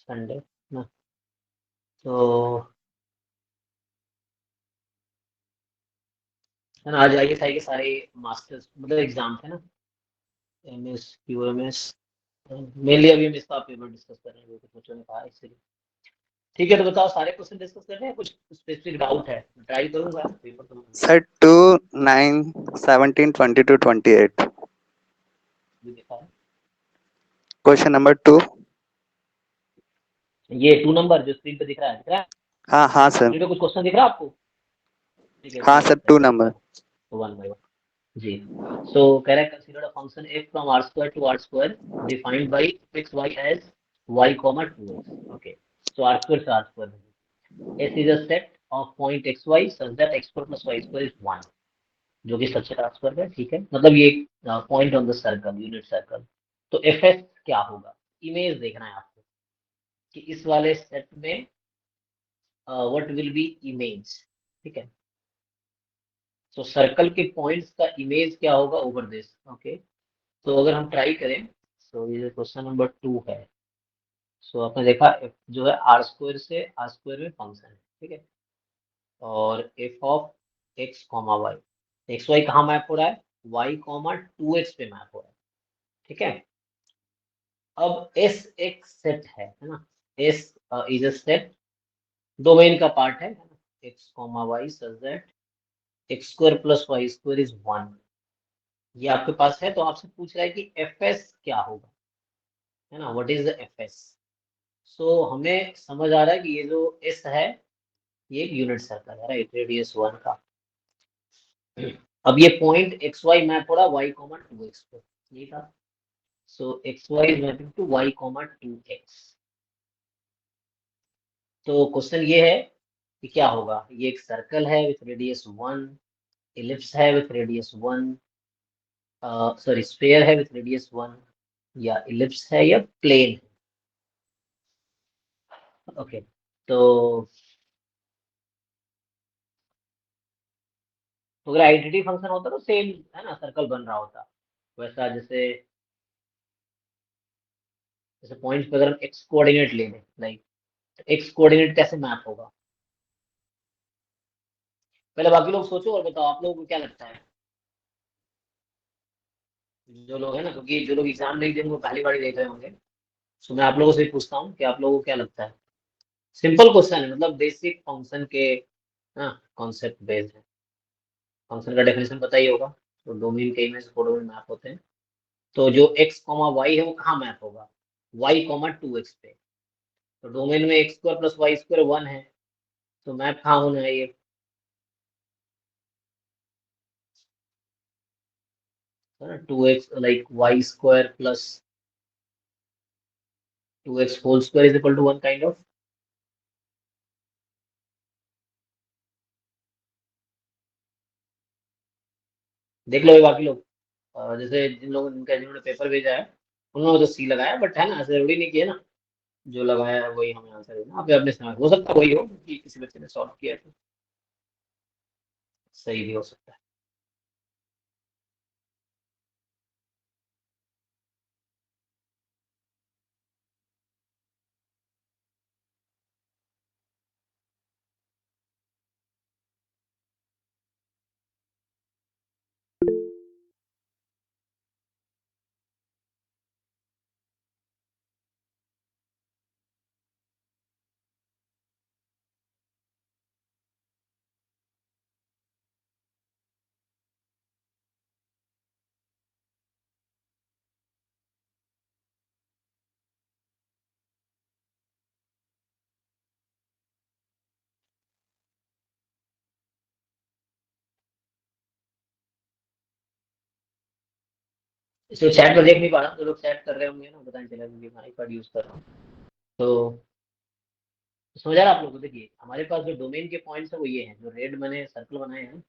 Sunday ना, तो है ना, आज आई एस आई के सारे मास्टर्स मतलब एग्जाम थे ना, M S Q M S. Mainly अभी हम इसका पेपर डिस्कस कर रहे हैं, कुछ बच्चों ने कहा इसलिए। ठीक है, तो बताओ सारे क्वेश्चन डिस्कस कर रहे हैं, कुछ स्पेसिफिक डाउट है ट्राई करूंगा पेपर तो सर 2, 9, 17, 22, 28। भी दिखा है। Question number 2। ये 2 नंबर जो स्क्रीन पे दिख रहा है हाँ हाँ सर। स्क्रीन पे कुछ क्वेश्चन दिख रहा है आपको? ठीक है, हाँ चलो सर देखते हैं 2 नंबर। One by one. जी, सो कह रहा है consider a function f from r square to r square defined by x y as y, 2x। Okay, so r square से r square s is a set of point x y such that x square plus y square is 1, जो कि सच है r square है। ठीक है, मतलब ये point on the circle, unit circle. तो एफ एस क्या होगा, इमेज देखना है आपको कि इस वाले सेट में व्हाट विल बी इमेज। ठीक है, तो सर्कल के पॉइंट्स का इमेज क्या होगा ओवर दिस। ओके, तो अगर हम ट्राई करें, तो ये क्वेश्चन नंबर 2 है। सो आपने देखा जो है आर स्क्वायर से आर स्क्वायर में फंक्शन है। ठीक है, और F of X comma Y, X Y कहाँ मैप हो रहा है, वाई कॉमा 2x पे मैप हो रहा है। ठीक है, अब एस एक सेट है ना, S is a set, domain का पार्ट है ना, X comma Y such that X square plus Y square is 1। ये आपके पास है, तो आपसे पूछ रहा है कि एफ एस क्या होगा, है ना, what is the F S. So हमें समझ आ रहा है कि ये जो एस है ये एक यूनिट सर्कल है, राइट, रेडियस 1 का। अब ये पॉइंट एक्स वाई मैप हो रहा है वाई कॉमा 2x पे, ये था। So x Y is mapping to Y comma 2x। तो क्वेश्चन ये है कि क्या होगा, ये एक सर्कल है विथ रेडियस 1, इलिप्स है विथ रेडियस 1, सॉरी स्फेयर है विथ रेडियस 1, या इलिप्स है या प्लेन है। ओके, तो अगर आइडेंटिटी फंक्शन होता तो सेम है ना, सर्कल बन रहा होता वैसा। जैसे जैसे पॉइंट पे अगर हम एक्स कोऑर्डिनेट ले लें, लाइक एक्स कोऑर्डिनेट कैसे मैप होगा, पहले बाकी लोग सोचो और बताओ आप लोगों को क्या लगता है। जो लोग है ना, क्योंकि जो लोग एग्जाम नहीं देंगे वो पहली बार ही देख रहे होंगे, तो मैं आप लोगों से पूछता हूँ कि आप लोगों को क्या लगता है। सिंपल क्वेश्चन है, मतलब बेसिक फंक्शन के कॉन्सेप्ट बेस्ड है। फंक्शन का डेफिनेशन पता ही होगा, तो डोमेन के इमेज कोडोमेन मैप होते हैं। तो जो एक्स कॉमा वाई है वो कहाँ मैप होगा, वाई कॉमा 2x पे। तो डोमेन में X square plus Y square 1 है, तो मैप कहाँ होना है ये, 2x like Y square plus 2x whole square is equal to 1 kind of. देख लो ये बाकी लोग, जैसे जिन्होंने पेपर भेजा है उन्होंने तो सी लगाया, बट है ना, ऐसे जरूरी नहीं किया ना, जो लगाया है वही हमें आंसर देना। आप अपने समय हो सकता है वही हो कि किसी बच्चे ने सॉल्व किया है तो सही भी हो सकता है। इसलिए चैट पर देख नहीं पा रहा, तो लोग चैट कर रहे होंगे ना, पता नहीं चला क्योंकि माइक कार्ड यूज कर रहा हूँ। तो समझ आ रहा है आप लोग को। देखिए हमारे पास जो डोमेन के पॉइंट्स है वो ये हैं, जो रेड मैंने सर्कल बनाए हैं।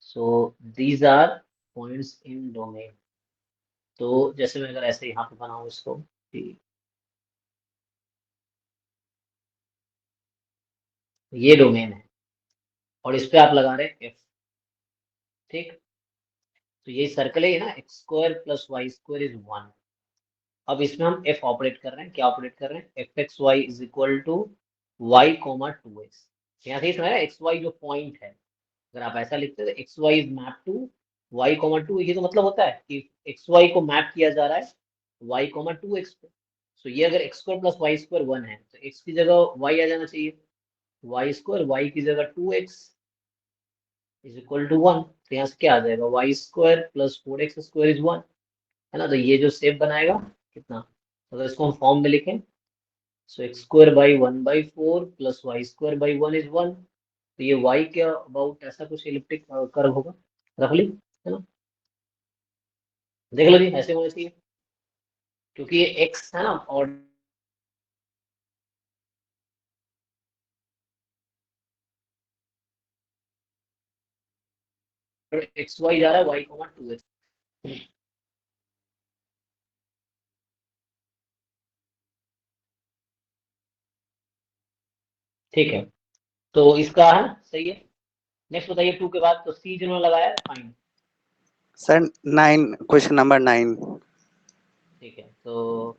So these are points in domain. तो जैसे मैं अगर ऐसे यहाँ पे बनाऊँ इसको कि ये डोमेन है और इस पे आप लगा रहे हैं एफ। ठीक, तो ये सर्कल है ना, X square plus Y square is 1। अब इसमें हम एफ ऑपरेट कर रहे हैं, क्या ऑपरेट कर रहे हैं, F X Y is equal to Y comma two X. यहाँ से इसमें एक्स वाई जो पॉइंट है, अगर आप ऐसा लिखते हैं तो x Y is map to Y comma two, ये तो मतलब होता है कि एक्स वाई को मैप किया जा रहा है वाई कॉमा टू एक्स पे। सो ये अगर X square plus Y square 1 है तो एक्स की जगह वाई आ जाना चाहिए, वाई स्क्वायर वाई की जगह 2x इज इक्वल टू 1। तो यहाँ से क्या आ जाएगा, Y square plus 4x square is 1, है ना। तो ये जो शेप बनाएगा कितना, अगर इसको हम फॉर्म में लिखें, so x square by 1/4 plus Y square by 1 is 1। तो ये y के अबाउट ऐसा कुछ इलिप्टिक कर्व होगा, रख ली, है ना। देख लो जी, ऐसे होना चाहिए, क्योंकि ये x है ना, और एक्स वाई जा रहा है वाई कॉमा टू एक्स। ठीक है, तो इसका है सही है। नेक्स्ट बताइए, 2 के बाद तो सी जिन्होंने लगाया फाइन। Sir 9, question number 9। ठीक है, तो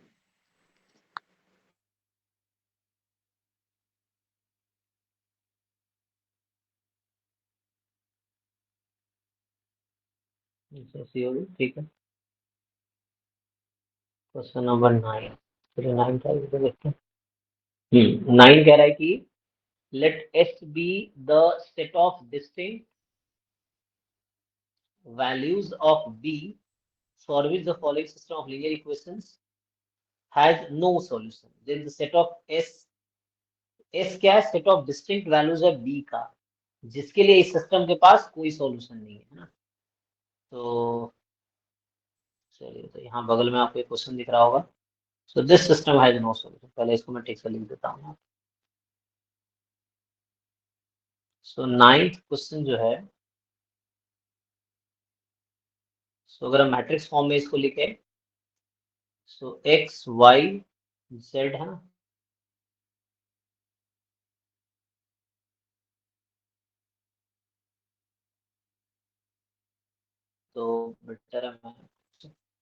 सी होगी, ठीक है। क्वेश्चन नंबर 9, चलिए 9 का इधर देखते हैं। 9 कह रहा है कि let S be the set of distinct values of b for which the following system of linear equations has no solution, then the set of s क्या है, सेट ऑफ डिस्टिंक्ट वैल्यूज है b का, जिसके लिए इस system के पास कोई solution नहीं है ना। तो चलिए, तो यहाँ बगल में आपको एक क्वेश्चन दिख रहा होगा, so this system has no solution. पहले इसको मैं ठीक से लिख देता हूँ। सो नाइन्थ क्वेश्चन जो है, सो अगर हम मैट्रिक्स फॉर्म में इसको लिखे, सो एक्स वाई जेड है ना, तो बेटर है मैं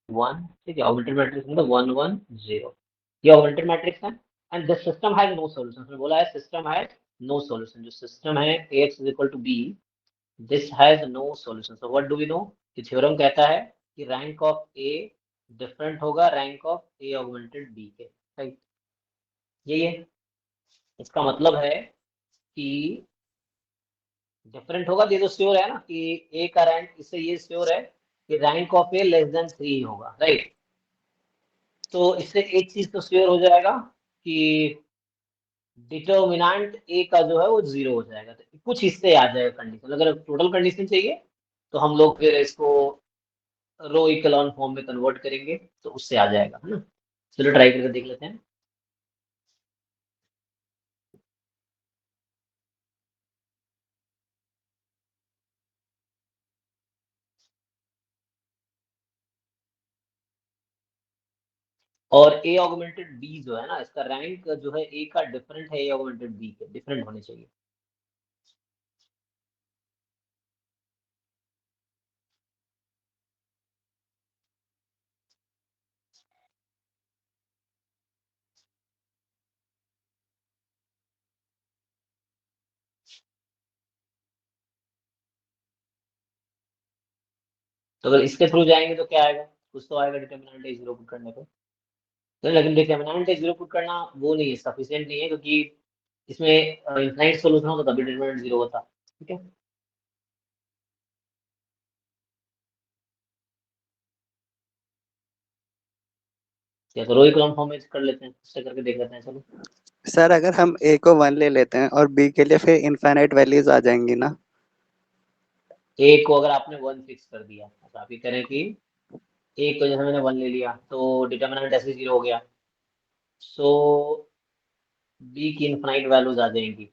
1, ठीक है, ऑगमेंटेड मैट्रिक्स मतलब 1 1 0, ये ऑगमेंटेड मैट्रिक्स है। And this system has no solution, उसने बोला है सिस्टम हैज नो सॉल्यूशन, जो सिस्टम है ax is equal to b, this has no solution. So what do we know, कि थ्योरम कहता है कि रैंक ऑफ a डिफरेंट होगा rank of a augmented b के, राइट, यही है। इसका मतलब है कि डिफरेंट होगा, ये तो श्योर है ना कि ए का रैंक, इससे ये श्योर है कि rank of A less than 3 होगा, राइट। तो इससे एक चीज तो श्योर हो जाएगा कि डिटर्मिनेंट ए का जो है वो 0 हो जाएगा। तो कुछ इससे आ जाएगा कंडीशन, अगर टोटल कंडीशन चाहिए तो हम लोग फिर इसको रो इकोलॉन फॉर्म में कन्वर्ट करेंगे, तो उससे आ जाएगा, है ना। चलो ट्राई करके देख लेते हैं। और ए ऑगमेंटेड बी जो है ना, इसका रैंक जो है ए का डिफरेंट है ए ऑगमेंटेड बी के, डिफरेंट होने चाहिए। तो अगर इसके थ्रू जाएंगे तो क्या आएगा, कुछ तो आएगा डिटर्मिनेंट ए 0 पुट करने पे। तो लेकिन डिटर्मिनेंट ए 0 पुट करना वो नहीं है, सफिशिएंट नहीं है, क्योंकि इसमें इनफाइनाइट सॉल्यूशन होता तभी डिटर्मिनेंट 0 होता, ठीक है। या तो रो इकोलॉन फॉर्म में कर लेते हैं, इससे करके देख लेते हैं, चलो। सर अगर हम ए को 1 ले लेते हैं और बी के लिए फिर इनफाइनाइट वैल्यूज आ जाएंगी ना। ए को अगर आपने 1 फिक्स कर दिया, तो आप ये करें कि ए को जैसे मैंने 1 ले लिया तो डिटर्मिनेंट ऐसे 0 हो गया, सो बी की इनफाइनाइट वैल्यूज आ जाएंगी।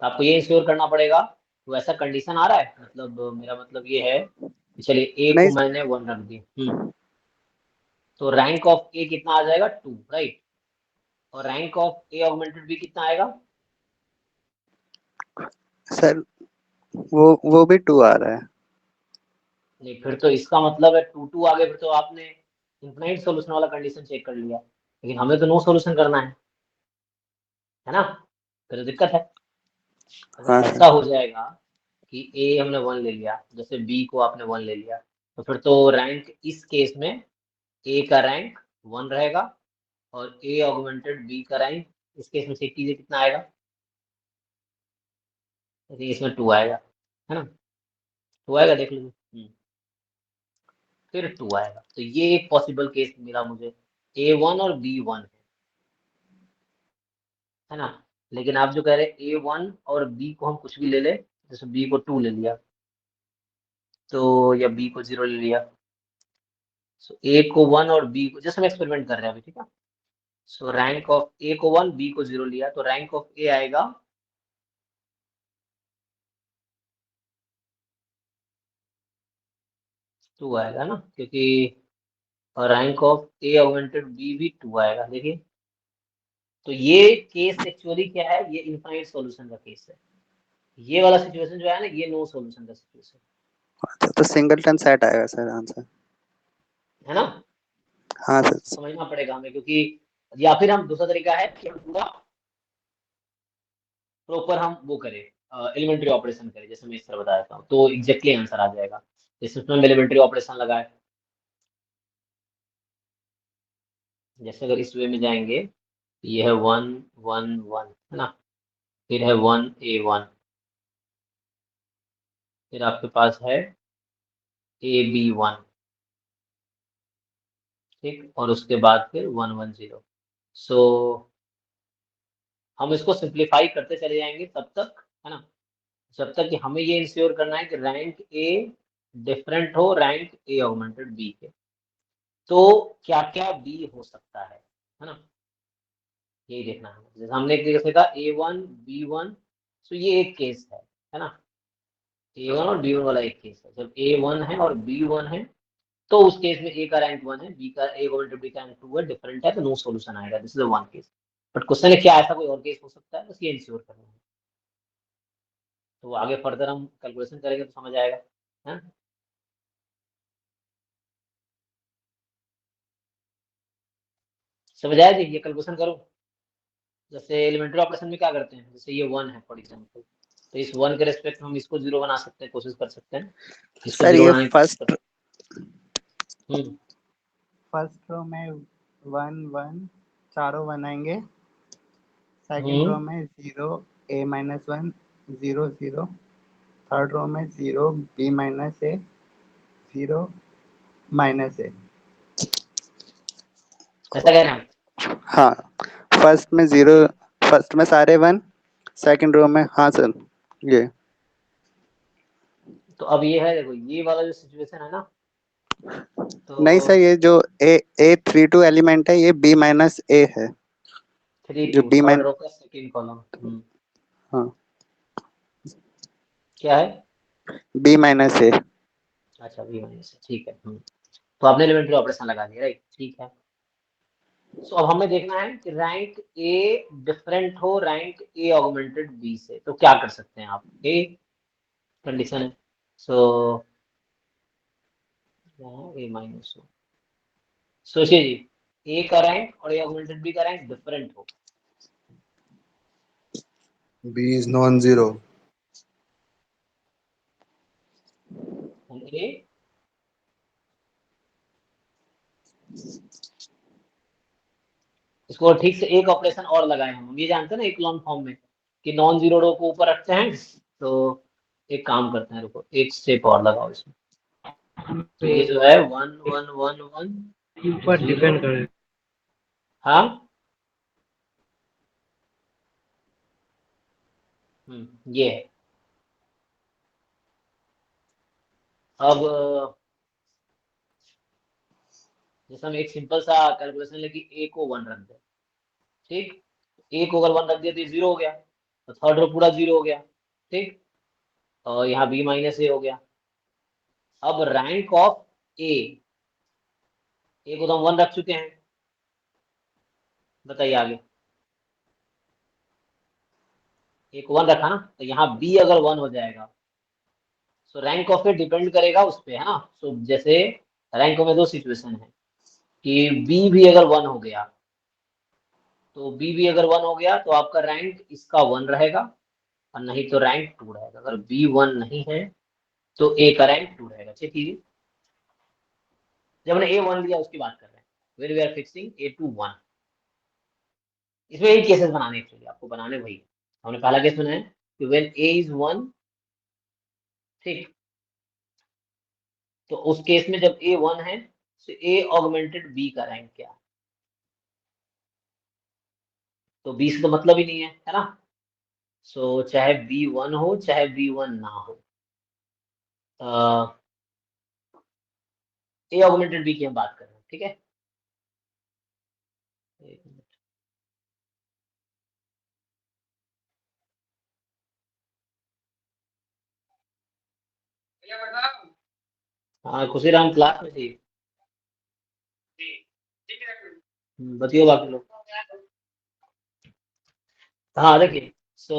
तो आपको ये इंश्योर करना पड़ेगा, तो ऐसा कंडीशन आ रहा है, मतलब मेरा मतलब ये है कि चलिए ए को नहीं मैंने 1 रख दिया, तो रैंक ऑफ ए कितना आ जाएगा 2, राइट, और rank of A augmented B कितना आएगा। सर, वो भी 2 आ रहा है। नहीं, फिर तो इसका मतलब है 2 आगे, फिर तो आपने इनफाइनाइट सॉल्यूशन वाला कंडीशन चेक कर लिया, लेकिन हमें तो नो सॉल्यूशन करना है ना? फिर तो दिक्कत है। अगर हाँ ऐसा सर। हो जाएगा कि ए हमने 1 ले लिया, जैसे बी को आपने 1 ले लिया, तो फिर तो रैंक इस केस में ए का रैंक 1 रहेगा, और ए ऑगमेंटेड बी का रैंक इस केस में चेक कीजिए कितना आएगा। I think इसमें 2 आएगा, है ना? 2 आएगा, देख लीजिए। फिर 2 आएगा, तो ये एक पॉसिबल केस मिला मुझे, A1 और B1 है ना? लेकिन आप जो कह रहे हैं A1 और B को हम कुछ भी ले ले, जैसे B को 2 ले लिया, तो या B को 0 ले लिया, सो A को 1 और B को, जैसे हम एक्सपेरिमेंट कर रहे हैं अभी, ठीक है? सो रैंक ऑफ A को 1, B को 0 लिया, तो रैंक ऑफ A आएगा 2 आएगा ना, क्योंकि rank of A augmented B भी 2 आएगा, देखिए। तो ये केस एक्चुअली क्या है, ये इनफाइनाइट सॉल्यूशन का केस है। ये वाला सिचुएशन जो है ना, ये नो सॉल्यूशन का सिचुएशन अच्छा, तो सिंगलटन सेट आएगा सर आंसर। है ना? हाँ सर। समझना पड़ेगा हमें, क्योंकि या फिर हम दूसरा तरीका है कि हम पूरा प्रॉपर हम वो करें, एलिमेंट्री ऑपरेशन करें, जैसे मैं इस तरह बताया था, तो एग्जैक्टली आंसर आ जाएगा। जैसे उसमें हम एलिमेंट्री ऑपरेशन लगाए, जैसे अगर इस वे में जाएंगे, ये है 1 1 1, है ना? फिर है 1 A 1, फिर आपके पास है AB 1, ठीक, और उसके बाद फिर 1 1 0। सो हम इसको सिंप्लीफाई करते चले जाएंगे तब तक, है ना, जब तक कि हमें ये इंश्योर करना है कि रैंक ए डिफरेंट हो रैंक ए ऑगमेंटेड बी के। तो क्या क्या बी हो सकता है ना? यही देखना है। जैसे हमने एक जैसे कहा A1 B1, तो ये एक केस है ना? A1 और B1 वाला एक केस है। जब A1 है और B1 है, तो उस केस में ए का रैंक 1 है, बी का ए ऑगमेंटेड बी का रैंक 2 है, डिफरेंट है, तो नो सॉल्यूशन आएगा। This is one case. But question है क्या ऐसा कोई और केस हो सकता है, बस ये इंश्योर करना है। तो आगे फर्दर हम कैलकुलेशन करेंगे तो समझ आएगा, है? समझ आया जी? ये कैलकुलेशन करो। जैसे एलिमेंट्री ऑपरेशन में क्या करते हैं, जैसे ये 1 है फॉर एग्जाम्पल, तो इस 1 के रेस्पेक्ट में हम इसको 0 बना सकते हैं, कोशिश कर सकते हैं इसको सर 0 ये बनाने की कोशिश फर्स्ट कर। हम्म फर्स्ट रो में 1 1 चारों बनाएंगे। सेकंड रो हम्म में 0 A-1 0 0। थर्ड रो में 0 B-A 0 ऐसा कह रहे हैं हम? हाँ, फर्स्ट में 0, फर्स्ट में सारे 1, सेकंड रो में, हाँ सर ये। तो अब ये है, देखो ये वाला जो सिचुएशन है ना, तो नहीं सर, ये जो A32 एलिमेंट है ये B-A है। 3 जो 2 B थर्ड माइन रो का सेकेंड कॉलम। हाँ, क्या है? B-A। अच्छा, बी माइनस, ठीक है। तो आपने एलिमेंट्री ऑपरेशन लगा दिया, राइट, ठीक है। सो अब हमें देखना है कि रैंक ए डिफरेंट हो रैंक ए ऑगमेंटेड बी से, तो क्या कर सकते हैं आप? ए कंडीशन है, सो ए माइनस हो। सोचिए जी, ए का रैंक और ए ऑगमेंटेड बी का रैंक डिफरेंट हो, B is non-zero. ए, इसको ठीक से एक ऑपरेशन और लगाए हम ये जानते हैं ना इक्लोन फॉर्म में, कि नॉन जीरो रो को ऊपर रखते हैं, तो एक काम करते हैं, रुको एक स्टेप और लगाओ इसमें। तो ये जो है 1 1 1 1 ऊपर 0, डिपेंड करे। हाँ, ये है। अब जैसे हम एक सिंपल सा कैलकुलेशन लेके ए को 1 रख दें, ठीक, ए को अगर 1 रख दिया तो ये 0 हो गया, तो थर्ड रो पूरा 0 हो गया, ठीक, और यहाँ बी माइनस ए हो गया। अब रैंक ऑफ ए, ए को तो हम 1 रख चुके हैं, बताइए आगे। ए को 1 रखा ना, तो यहाँ बी अगर 1 हो जाएगा, सो रैंक ऑफ ए डिपेंड करेगा उस पे, है ना। सो जैसे रैंक में दो सिचुएशन है कि बी भी अगर वन हो गया, तो बी भी अगर वन हो गया तो आपका रैंक इसका वन रहेगा, और नहीं तो रैंक टू रहेगा। अगर बी वन नहीं है तो ए का रैंक टू रहेगा। ठीक है, जब हमने ए वन लिया उसकी बात कर रहे हैं, where we are fixing A to one. इसमें यही केसेस बनाने हैं actually, आपको बनाने वही है। हमने पहला केस बनाया कि व्हेन ए इज वन, ठीक, तो उस केस में जब ए वन है तो ए ऑगमेंटेड बी का रैंक क्या है, तो बी से तो मतलब ही नहीं है ना। सो चाहे बी वन हो चाहे बी वन ना हो, ए ऑगमेंटेड बी की हम बात कर रहे हैं, ठीक है। एक मिनट। हाँ खुशी राम क्लास में थी। बताइए बाकी लोग। हाँ देखिए, सो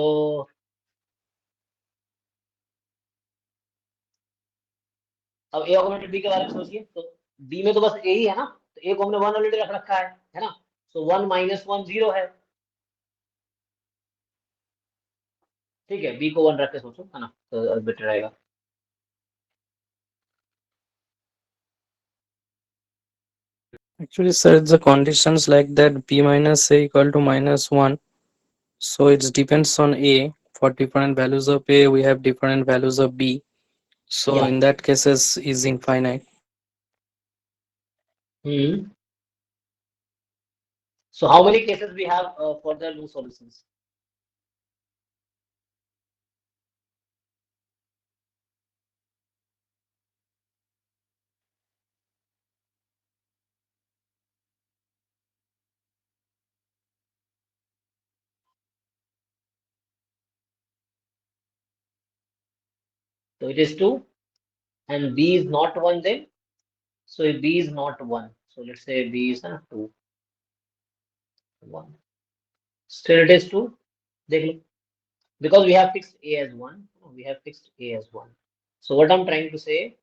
अब ए ऑगमेंटेड बी के बारे में सोचिए, तो बी में तो बस ए ही है ना, तो ए को हमने वन ऑलरेडी रख रखा है ना। So one minus one zero है, ठीक है। बी को वन रख के सोचो, है ना, तो बेटर रहेगा। Actually, sir, the conditions like that b minus a equal to minus 1. So it depends on a. For different values of a, we have different values of b. So या in that cases is infinite. Hmm so how many cases we have for the no solutions. So it is 2 and b is not 1 then. So if b is not 1, so let's say b is 2, 1. Still it is 2. देख लो, because we have fixed a as 1, we have fixed a as 1. So what I'm trying to say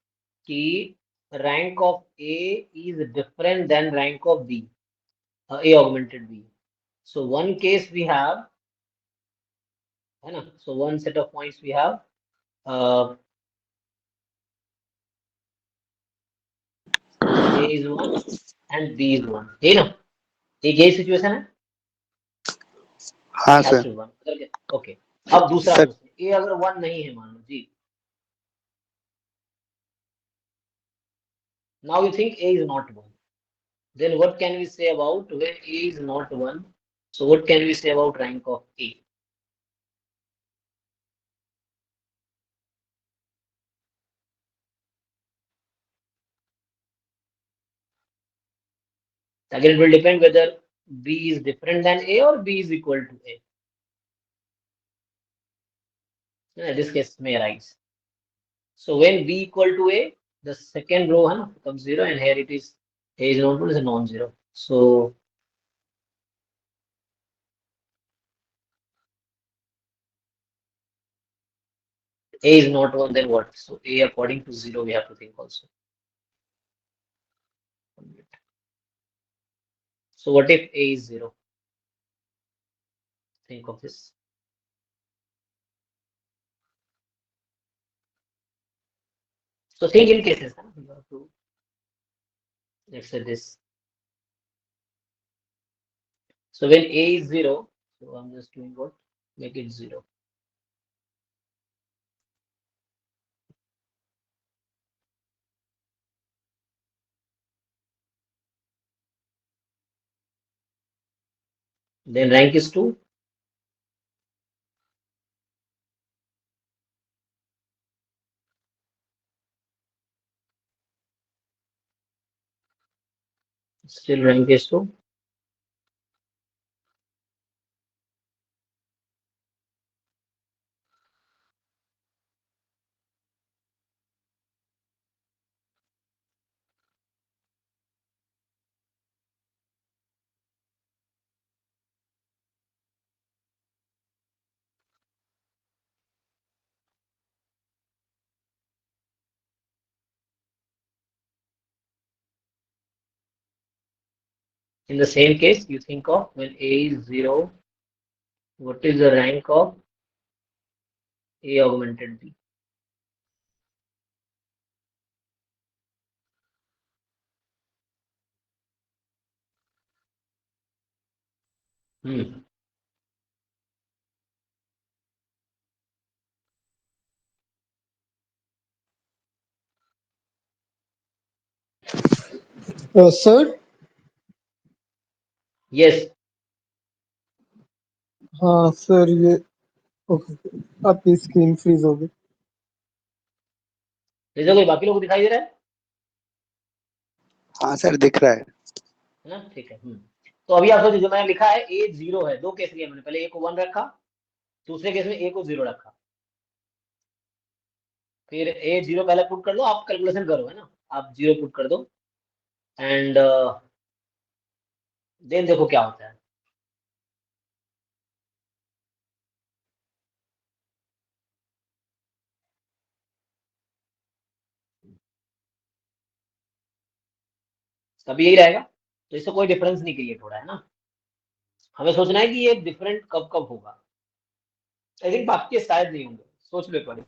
कि rank of a is different than rank of b, a augmented b. So one case we have, है ना, so one set of points we have, uh, a is 1 and b is 1, है ना, एक यही situation है। हाँ a has sir. to be 1, okay. अब दूसरा सर क्वेश्चन, a अगर 1 नहीं है मान लो जी, now you think a is not 1, then what can we say about when a is not 1? So what can we say about rank of a? Again, it will depend whether b is different than a or b is equal to a. This case may arise. So when b equal to a, the second row becomes 0, and here it is a is not 1, is a non-zero. So a is not 1, then what? So a according to 0 we have to think also. So what if a is 0? Think of this. So think in cases. You have to, let's say this. So when a is 0, so I'm just doing what? Make it 0. Then rank is 2. Still rank is 2. In the same case, you think of when A is 0, what is the rank of A augmented B? Hmm. Sir Yes. हाँ sir ये okay आपकी screen freeze हो गई जैसे कोई बाकी लोगों को दिखाई दे रहा है हाँ सर दिख रहा है। ना? ठीक है। तो अभी आप सोचिए, जो मैंने लिखा है A 0 है, दो केस लिया मैंने, पहले A को 1 रखा, दूसरे केस में A को 0 रखा, फिर A 0 पहले पुट कर दो, आप कैलकुलेशन करो, है ना, आप 0 पुट कर दो एंड देन देखो क्या होता है। तभी यही रहेगा, तो इससे कोई डिफरेंस नहीं क्रिएट हो रहा है ना। हमें सोचना है कि ये डिफरेंट कब कब होगा। आई थिंक बाकी के शायद नहीं होंगे, सोच लो एक बार।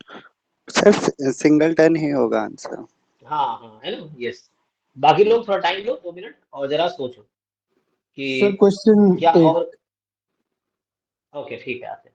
सर सिंगलटन ही होगा आंसर। हाँ हाँ, है ना, यस। बाकी लोग थोड़ा टाइम लो, 2 मिनट, और जरा सोचो सर कि क्वेश्चन क्या 8 और। ओके ठीक है, आते हैं।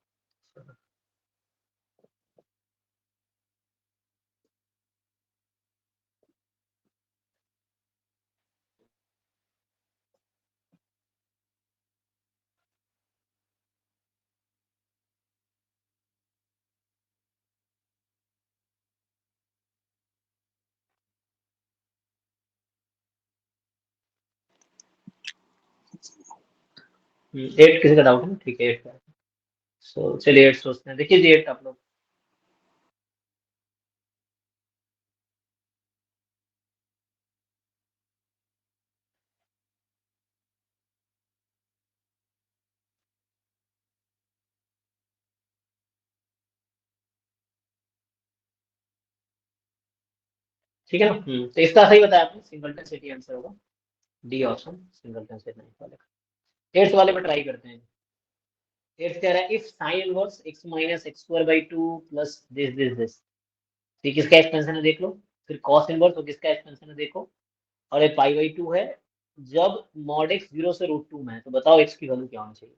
एट किसी का डाउट है ना? ठीक है, एट का। सो चलिए एट सोचते हैं। देखिए जी एट आप लोग, ठीक है ना? तो इसका सही बताया आपने, सिंगलटन सेट ही आंसर होगा, डी ऑप्शन, सिंगलटन सेट नहीं वाले का। एट्थ वाले पे ट्राई करते हैं। एट्थ कह रहा है if sign inverse x minus x square by two plus this, ठीक, किसका एक्सपेंशन है देख लो। फिर कॉस इनवर्स तो किसका एक्सपेंशन है देखो, और ये पाई बाई टू है जब मॉड एक्स 0 से √2 में है, तो बताओ x की वैल्यू क्या होनी चाहिए।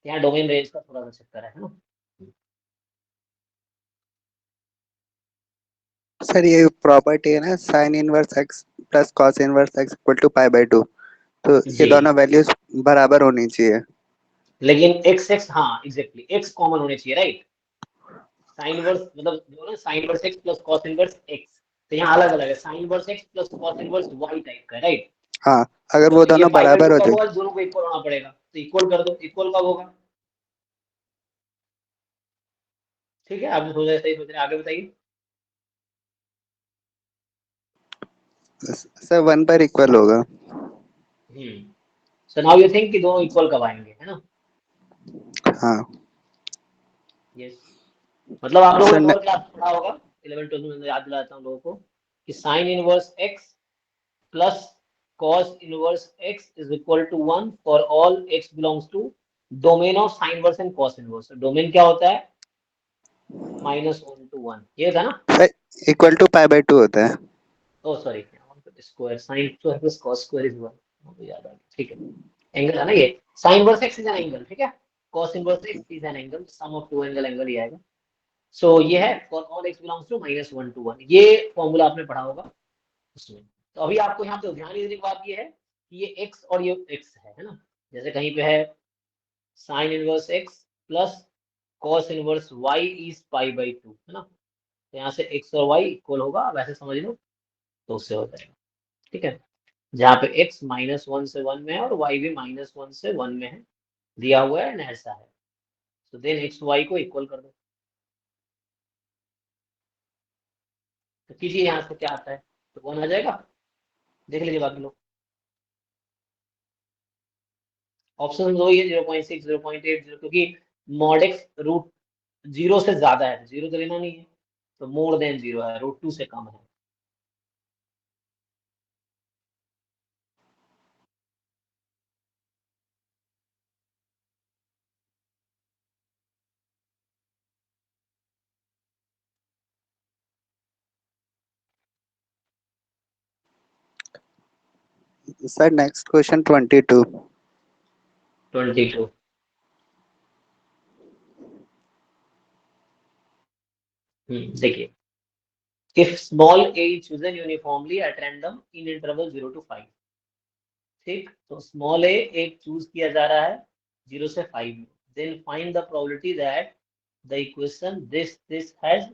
यहाँ डोमेन रेंज का थोड़ा सा चक्कर है ना। सर ये प्रॉपर्टी है ना, sine inverse X plus cos inverse X equal to pi by two, तो ये जी, दोनों वैल्यूज बराबर होनी चाहिए। लेकिन x हाँ एग्जैक्टली x कॉमन होने चाहिए, राइट। साइन इनवर्स मतलब जो ना sine inverse x plus cos inverse x, तो यहाँ अलग अलग है, sign inverse x plus cos inverse y type का, राइट। हाँ, अगर वो तो ये दोनों पाई बाई बराबर टू हो कब जाए। होगा, दोनों को इक्वल होना पड़ेगा, तो इक्वल कर दो, इक्वल कब होगा। ठीक है, आपने सोचा, सही सोच रहे हैं, आगे बताइए। सर 1 पर इक्वल होगा। सो नाउ यू थिंक कि दोनों इक्वल कब आएंगे, है ना। हाँ यस, मतलब आप लोगों सर ने एक और क्लास पढ़ा होगा, 11 12 में, याद दिलाता हूँ लोगों को, कि sine inverse x plus cos inverse x is equal to 1 for all x belongs to domain of sine inverse and cos inverse. Domain क्या होता है, -1 to 1, ये था ना। Sir equal to pi by two होता है। Oh sorry, square sine square plus cos square is 1, मुझे याद आ गया, ठीक है। एंगल है ना ये, sine inverse x is an angle, ठीक है। cos inverse x is an angle, sum of two angle, angle ही आएगा। सो ये है for all x belongs to -1 to 1, ये फॉर्मूला आपने पढ़ा होगा उसमें। तो अभी आपको यहाँ पे ध्यान देने की बात ये है कि ये x और ये x है ना। जैसे कहीं पे है sign inverse x plus cos inverse y is pi by to, है ना। तो यहाँ से x और y इक्वल होगा, वैसे समझ लो, तो उससे हो जाएगा, ठीक है। जहाँ पे x -1 से 1 में है और y भी -1 से 1 में है, दिया हुआ है ना, ऐसा है। तो देन x y को इक्वल कर दो, तो कीजिए यहाँ से क्या आता है, तो 1 आ जाएगा। देख लीजिए बाकी लोग, ऑप्शन दो ही है, 0.6 0.8 क्योंकि मॉड एक्स √0 से ज्यादा है, 0 तो लेना नहीं है, तो मोर देन 0 है, √2 से कम है। Sir next question 22. 22. देखिए, if small a is chosen uniformly at random in interval 0 to 5. ठीक, तो स्मॉल ए एक चूज किया जा रहा है 0 से 5 में. Then find the probability that the equation this has.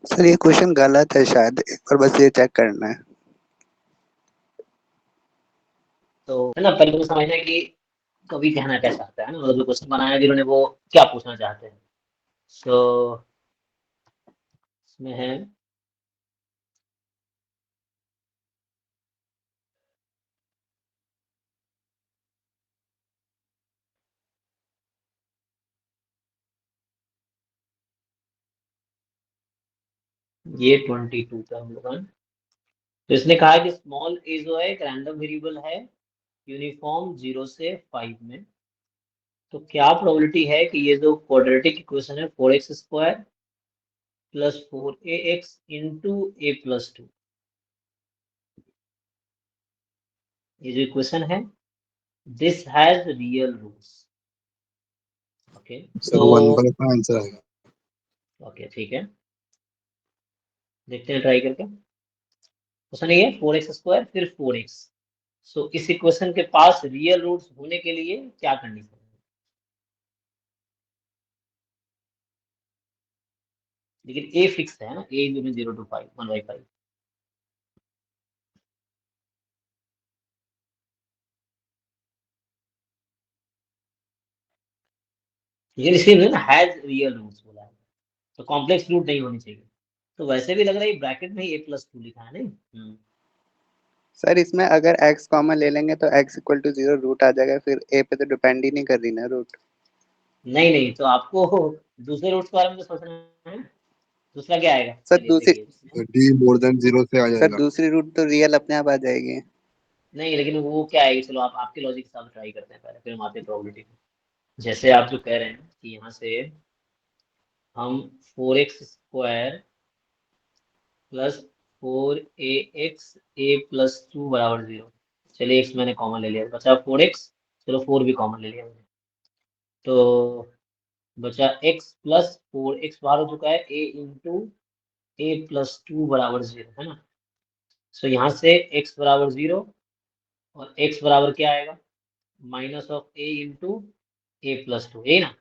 Sir ये क्वेश्चन गलत है शायद, एक बार बस ये चेक करना है. तो है ना, पहले तो समझना है कि कवि कहना क्या चाहता है ना, मतलब जो क्वेश्चन बनाया जिन्होंने वो क्या पूछना चाहते हैं. तो इसमें है ये 22 का हम लोग. तो इसने कहा है कि स्मॉल ए जो है एक रैंडम वेरिएबल है यूनिफॉर्म 0 से 5 में. तो क्या प्रोबेबिलिटी है कि ये जो क्वाड्रेटिक इक्वेशन है 4x² plus 4ax into a plus 2, ये जो इक्वेशन है this has real roots. Okay, sir तो 1 का आंसर आएगा. ओके ठीक है, देखते हैं ट्राई करके. क्वेश्चन ये है 4x² फिर 4x. सो इस इक्वेशन के पास रियल रूट्स होने के लिए क्या कंडीशन है. लेकिन a फिक्स है ना, a 0 to 5 1/5. लेकिन इसलिए ना हैज रियल रूट्स बोला है, तो कॉम्प्लेक्स रूट नहीं होनी चाहिए. तो वैसे भी लग रहा है ब्रैकेट में a प्लस 2 लिखा है नहीं. सर इसमें अगर x कॉमन ले लेंगे तो x इक्वल टू 0 रूट आ जाएगा, फिर a पे तो डिपेंड ही नहीं कर रही ना रूट. नहीं नहीं, तो आपको दूसरे रूट्स के बारे में तो सोचना है. दूसरा क्या आएगा, सर चलिए दूसरी देखिए. d मोर देन 0 से आ सर जाएगा. दूसरी रूट तो रियल अपने आप आ जाएगी. नहीं, लेकिन वो क्या आएगी, चलो आप आपके लॉजिक के साथ ट्राई करते हैं पहले, फिर हम आते हैं प्रोबेबिलिटी में. जैसे आप जो कह रहे हैं कि यहाँ से हम 4x² plus 4ax a plus 2 बराबर 0. चलिए x मैंने कॉमन ले लिया, बचा 4x. चलो 4 भी कॉमन ले लिया मैंने, तो बचा x प्लस 4x बाहर हो चुका है, a इंटू a प्लस 2 बराबर 0 है ना. सो यहाँ से x बराबर 0 और x बराबर क्या आएगा, minus of a into a plus 2, ये ना.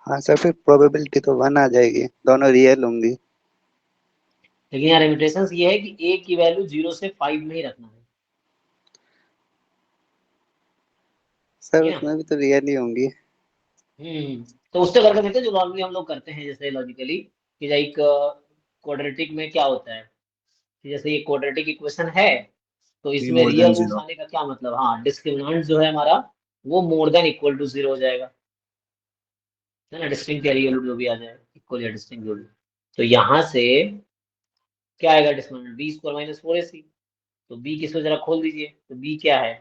हाँ सर, फिर प्रोबेबिलिटी तो 1 आ जाएगी, दोनों रियल होंगी. लेकिन यहाँ लिमिटेशन ये है कि a की वैल्यू 0 से 5 में ही रखना है, सर ये ना. उसमें भी तो रियल ही होंगी. तो उससे करके देखते हैं जो नॉर्मली हम लोग करते हैं, जैसे लॉजिकली कि एक क्वाड्रेटिक में क्या होता है कि जैसे ये क्वाड्रेटिक इक्वेशन है, तो d इसमें मोर रियल देन रूट्स 0. आने का क्या मतलब, हाँ डिस्क्रिमिनेंट जो है हमारा वो मोर देन इक्वल टू 0 हो जाएगा, है ना. डिस्टिंक्ट या रियल रूट जो भी आ जाए, इक्वल या डिस्टिंक्ट जो भी. तो यहाँ से क्या आएगा डिस्क्रिमिनेंट, b² माइनस 4ac. तो b किसको जरा खोल दीजिए, तो b क्या है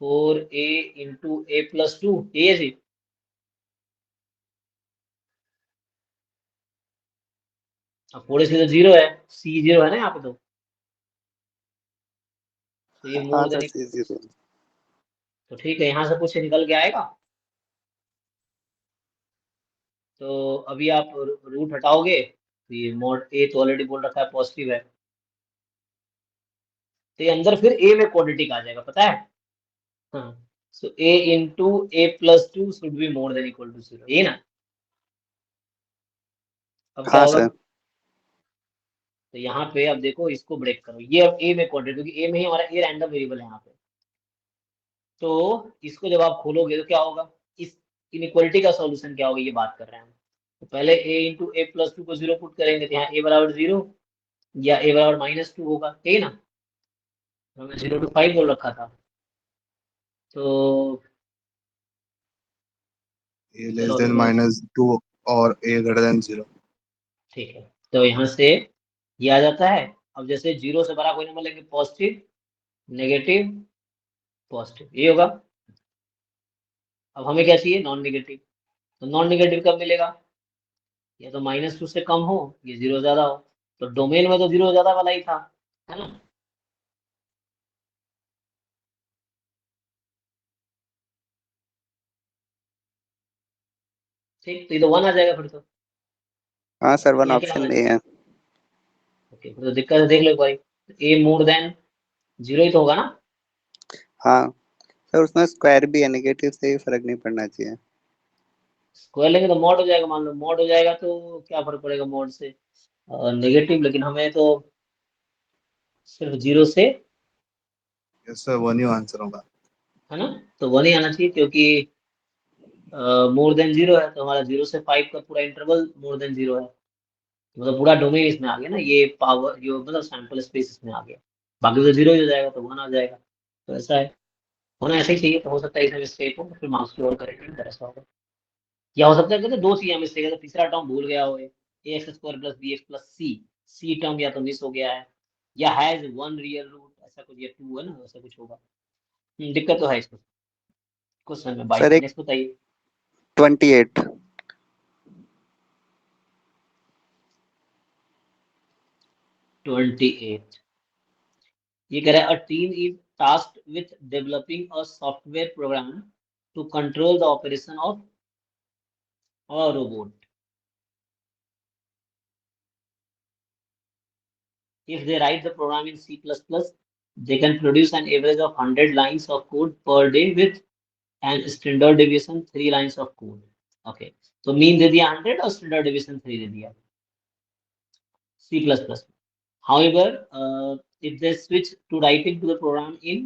4a इंटू a प्लस 2, ये है जी. अब 4ac तो 0 है, c 0 है ना यहाँ पे, तो ये हाँ मोर सर देन. सी 0. तो ठीक है, यहाँ से कुछ निकल के आएगा. तो अभी आप रूट हटाओगे तो ये मॉड ए तो ऑलरेडी बोल रखा है पॉजिटिव है, तो ये अंदर फिर ए में क्वाड्रेटिक आ जाएगा, पता है. हाँ, so a into a plus 2 should be more than equal to 0, ये ना. अब क्या हाँ होगा, सर. तो यहाँ पे अब देखो इसको ब्रेक करो, ये अब ए में क्वाड्रेटिक, क्योंकि ए में ही हमारा ए रैंडम वेरिएबल है यहाँ पे. तो इसको जब आप खोलोगे तो क्या होगा, इस इनइक्वालिटी का सॉल्यूशन क्या होगा, ये बात कर रहे हैं हम. तो पहले ए इंटू ए प्लस 2 को 0 पुट करेंगे, तो यहाँ ए बराबर 0 या ए बराबर -2 होगा, ये ना. हमने 0 to 5 बोल रखा था, तो a लेस चलो देन देखो. -2 और a ग्रेटर देन 0. ठीक है, तो यहाँ से ये आ जाता है. अब जैसे 0 से बड़ा कोई नंबर लेंगे, पॉजिटिव नेगेटिव पॉजिटिव, ये होगा. अब हमें क्या चाहिए, नॉन नेगेटिव. तो नॉन नेगेटिव कब मिलेगा, या तो -2 से कम हो या 0 ज्यादा हो। तो डोमेन में तो 0 ज्यादा वाला ही था, है ना। ठीक, तो ये तो 1 आ जाएगा फिर तो। हाँ सर, वन ये क्या ऑप्शन है? में ही है। ओके, फिर तो दिक्कत है, देख लो एक बारी। ए मोर देन 0 ही तो होगा ना। हाँ सर, उसमें स्क्वायर भी है, नेगेटिव से ही फर्क नहीं पड़ना चाहिए। स्क्वायर लेंगे तो मॉड हो जाएगा, मान लो मॉड हो जाएगा तो क्या फर्क पड़ेगा मॉड से, नेगेटिव। लेकिन हमें तो सिर्फ 0 से, यस सर, वन ही आंसर होगा। है ना, तो 1 ही आना चाहिए, क्योंकि मोर देन 0 है, तो हमारा 0 से 5 का पूरा इंटरवल मोर देन 0 है। मतलब पूरा डोमेन इसमें आ गया ना, ये पावर जो मतलब सैंपल स्पेस इसमें आ गया। बाकी तो 0 ही हो जाएगा, तो 1 आ जाएगा। तो ऐसा है, होना ऐसा ही चाहिए। तो हो सकता है इसमें मिस्टेक हो, तो फिर मार्क्स की ओर करेक्ट ऐसा होगा। या हो सकता है कि दो चीजें मिस्टेक है, तो तीसरा टर्म भूल गया हो, a x square plus b x plus c, c term या तो मिस हो गया है, या हैज वन रियल रूट, ऐसा कुछ, या टू है ना, ऐसा कुछ होगा। दिक्कत तो है इसको। क्वेश्चन में 22 सर में। एक नेक्स्ट बताइए। 28। 28, ये कह रहा है, a team is tasked with developing a software program to control the operation of a robot. If they write the program in C++, they can produce an average of 100 lines of code per day with an standard deviation 3 lines of code. Okay, तो mean they दिया 100 और standard deviation 3 दे दिया C++. However, if they switch to writing to the program in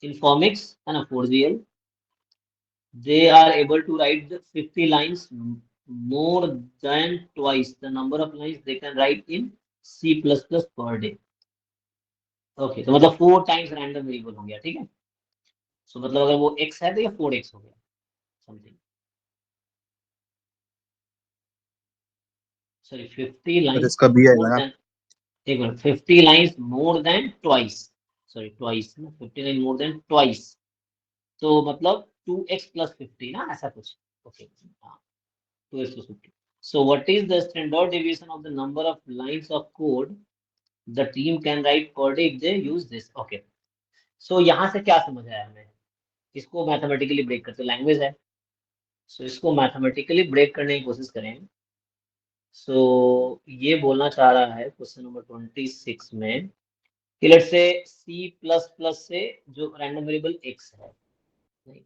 Informix and a 4GL, they are able to write the 50 lines more than twice the number of lines they can write in C++ per day. Okay, तो मतलब 4 times random variable हो गया, ठीक है। सो मतलब अगर वो x है तो ये 4x हो गया समथिंग। सॉरी, 50 सर लाइंस इसका बी मोर आएगा ना। देन, एक minute, 50 lines more than twice, sorry twice ना, 50 लाइन मोर देन ट्वाइस, तो मतलब 2x प्लस 50 ना, ऐसा कुछ। ओके, हाँ, 2x plus 50। So what is the standard deviation of the number of lines of code the team can write per day if they use this? Okay, so यहाँ से क्या समझ आया हमें, इसको मैथमेटिकली ब्रेक करते, लैंग्वेज है, सो इसको मैथमेटिकली ब्रेक करने की कोशिश करें। सो ये बोलना चाह रहा है क्वेश्चन नंबर 26 में कि let's say C plus plus से जो रैंडम वेरिएबल एक्स है, नहीं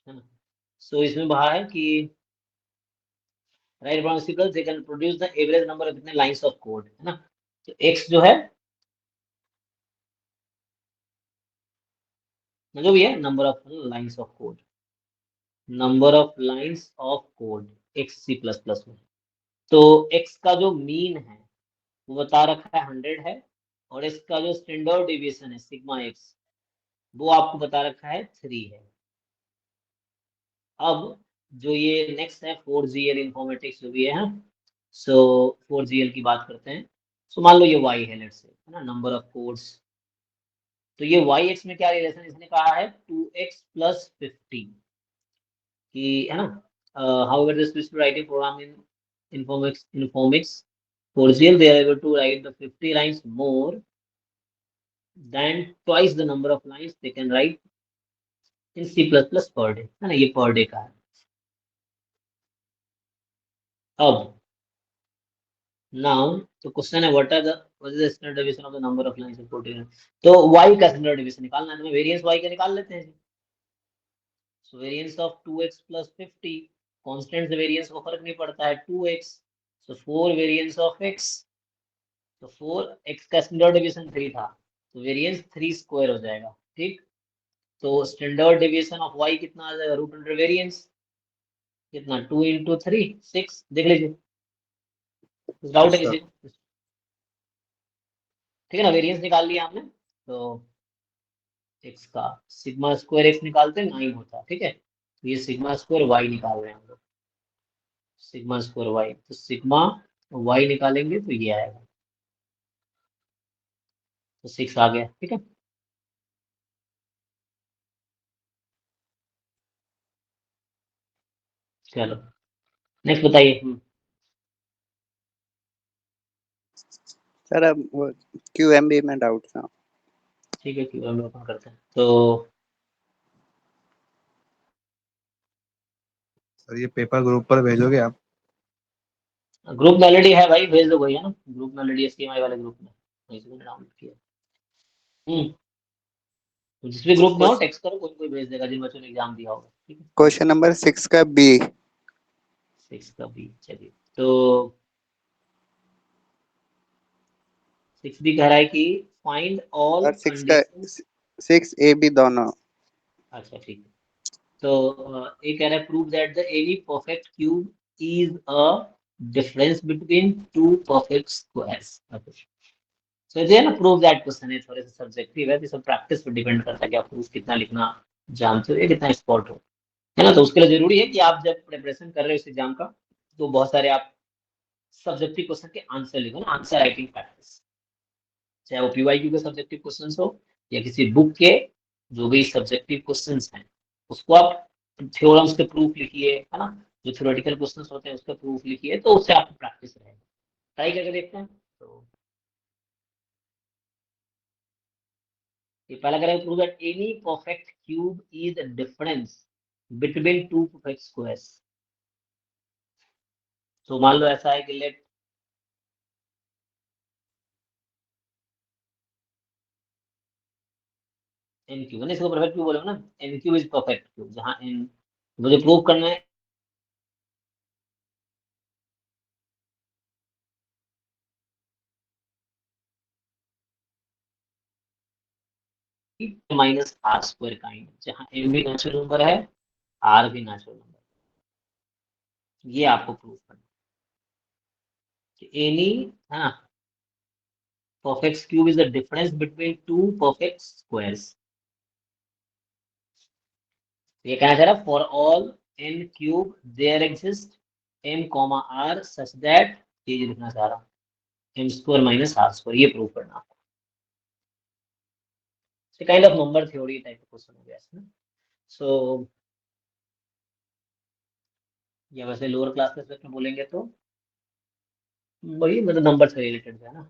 है ना, सो इसमें बाहर है कि right from C plus they can produce the average number of कितने लाइंस ऑफ कोड, है ना। तो एक्स जो है, जो भी है, number of lines of code, number of lines of code x C plus plus में। तो एक्स का जो मीन है वो बता रखा है 100 है, और इसका जो स्टैंडर्ड डेविएशन है सिग्मा एक्स, वो आपको बता रखा है 3 है। अब जो ये नेक्स्ट है 4GL इन्फॉर्मेटिक्स जो भी है, सो 4GL की बात करते हैं। सो मान लो ये y है, लेट्स से, है ना, नंबर ऑफ कोड्स। तो ये y x में क्या रिलेशन, इसने कहा है 2x प्लस 50 कि, है ना, however this is writing program in Informix 4GL, they are able to write the 50 lines more than twice the number of lines they can write in C++ per day, है ना, ये per day का है। अब now तो question है what is the standard deviation of the number of lines in protein. तो y का स्टैंडर्ड डेविएशन निकालना है, तो वेरिएंस y का निकाल लेते हैं। So variance of 2x plus 50, constant से वेरिएंस को फर्क नहीं पड़ता है, 2x। So 4 variance of x, तो 4x का स्टैंडर्ड डेविएशन 3 था, तो वेरिएंस 3 स्क्वायर हो जाएगा, ठीक। तो स्टैंडर्ड डेविएशन ऑफ y कितना आ जाएगा, रूट अंडर वेरिएंस, कितना, 2 इंटू 3 6, देख लीजिए, डाउट है यस सर। किसी को, ठीक है ना। वेरिएंस निकाल लिया हमने, तो एक्स का सिग्मा स्क्वायर एक्स निकालते 9 होता, ठीक है। तो ये सिग्मा स्क्वायर वाई निकाल रहे हैं हम लोग, सिग्मा स्क्वायर वाई, तो सिग्मा वाई निकालेंगे तो ये आएगा, तो 6 आ गया, ठीक है। चलो नेक्स्ट बताइए। सर अब वो QMB में डाउट था। ठीक है, क्यों हम ओपन करते हैं तो सर ये पेपर ग्रुप पर भेजोगे आप? ग्रुप में ऑलरेडी है भाई, भेज दो भाई, है ना, ग्रुप में ऑलरेडी SKMI वाले ग्रुप में वहीं से मैंने डाउनलोड किया। तो जिस भी ग्रुप में हो टेक्स्ट करो, कोई कोई भेज देगा जिन बच्चों ने एग्जाम दिया होगा। ठीक है, क्वेश्चन नंबर 6 का B 6 का बी, चलिए तो 6 भी कह रहा है कि फाइंड ऑल और 6 का कंडीशन। 6A B दोनों। अच्छा ठीक है, तो ये कह रहा है prove that the any perfect cube is a difference between two perfect squares. तो ये ना प्रूव दैट क्वेश्चन है, थोड़े से सब्जेक्टिव है, तो सब प्रैक्टिस पर डिपेंड करता है कि आप प्रूफ कितना लिखना जानते हो या कितना एक्सपर्ट हो, है ना। तो उसके लिए जरूरी है कि आप जब प्रिपरेशन कर रहे हो इस एग्जाम का, तो बहुत सारे आप सब्जेक्टिव क्वेश्चन के आंसर लिखो ना, आंसर राइटिंग प्रैक्टिस, चाहे वो PYQ के सब्जेक्टिव क्वेश्चन हो या किसी बुक के जो भी सब्जेक्टिव क्वेश्चन हैं, उसको आप थ्योरम्स के प्रूफ लिखिए, है ना, जो थ्योरेटिकल क्वेश्चन होते हैं उसका प्रूफ लिखिए, तो उससे आपको प्रैक्टिस रहेगा। ट्राई करके देखते हैं। तो ये पहला करेंगे, prove that any perfect cube is the difference between two perfect squares. तो मान लो ऐसा है कि लेट एन क्यूब, मैंने इसको परफेक्ट क्यूब बोले ना, n cube is perfect cube, जहां एन मुझे प्रूव करना है माइनस आर स्क्वायर काइंड, जहां एम भी नेचुरल नंबर है, आर भी नेचुरल नंबर, ये आपको प्रूव करना है कि एनी, हाँ, perfect cube is the difference between two perfect squares. ये कहना चाह रहा for all n cube there exist m comma r such that, ये जो लिखना चाह रहा m square minus r square, ये प्रूव करना। Kind of number theory type question हो गया इसमें। सो या वैसे लोअर क्लास के में बोलेंगे तो वही मतलब नंबर से रिलेटेड है ना।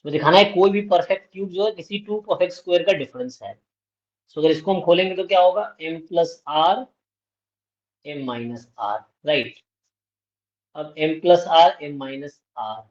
तो दिखाना है कोई भी परफेक्ट क्यूब जो है किसी टू परफेक्ट स्क्वायर का डिफरेंस है। सो अगर इसको हम खोलेंगे तो क्या होगा, m plus r m minus r, right. अब m plus r m minus r,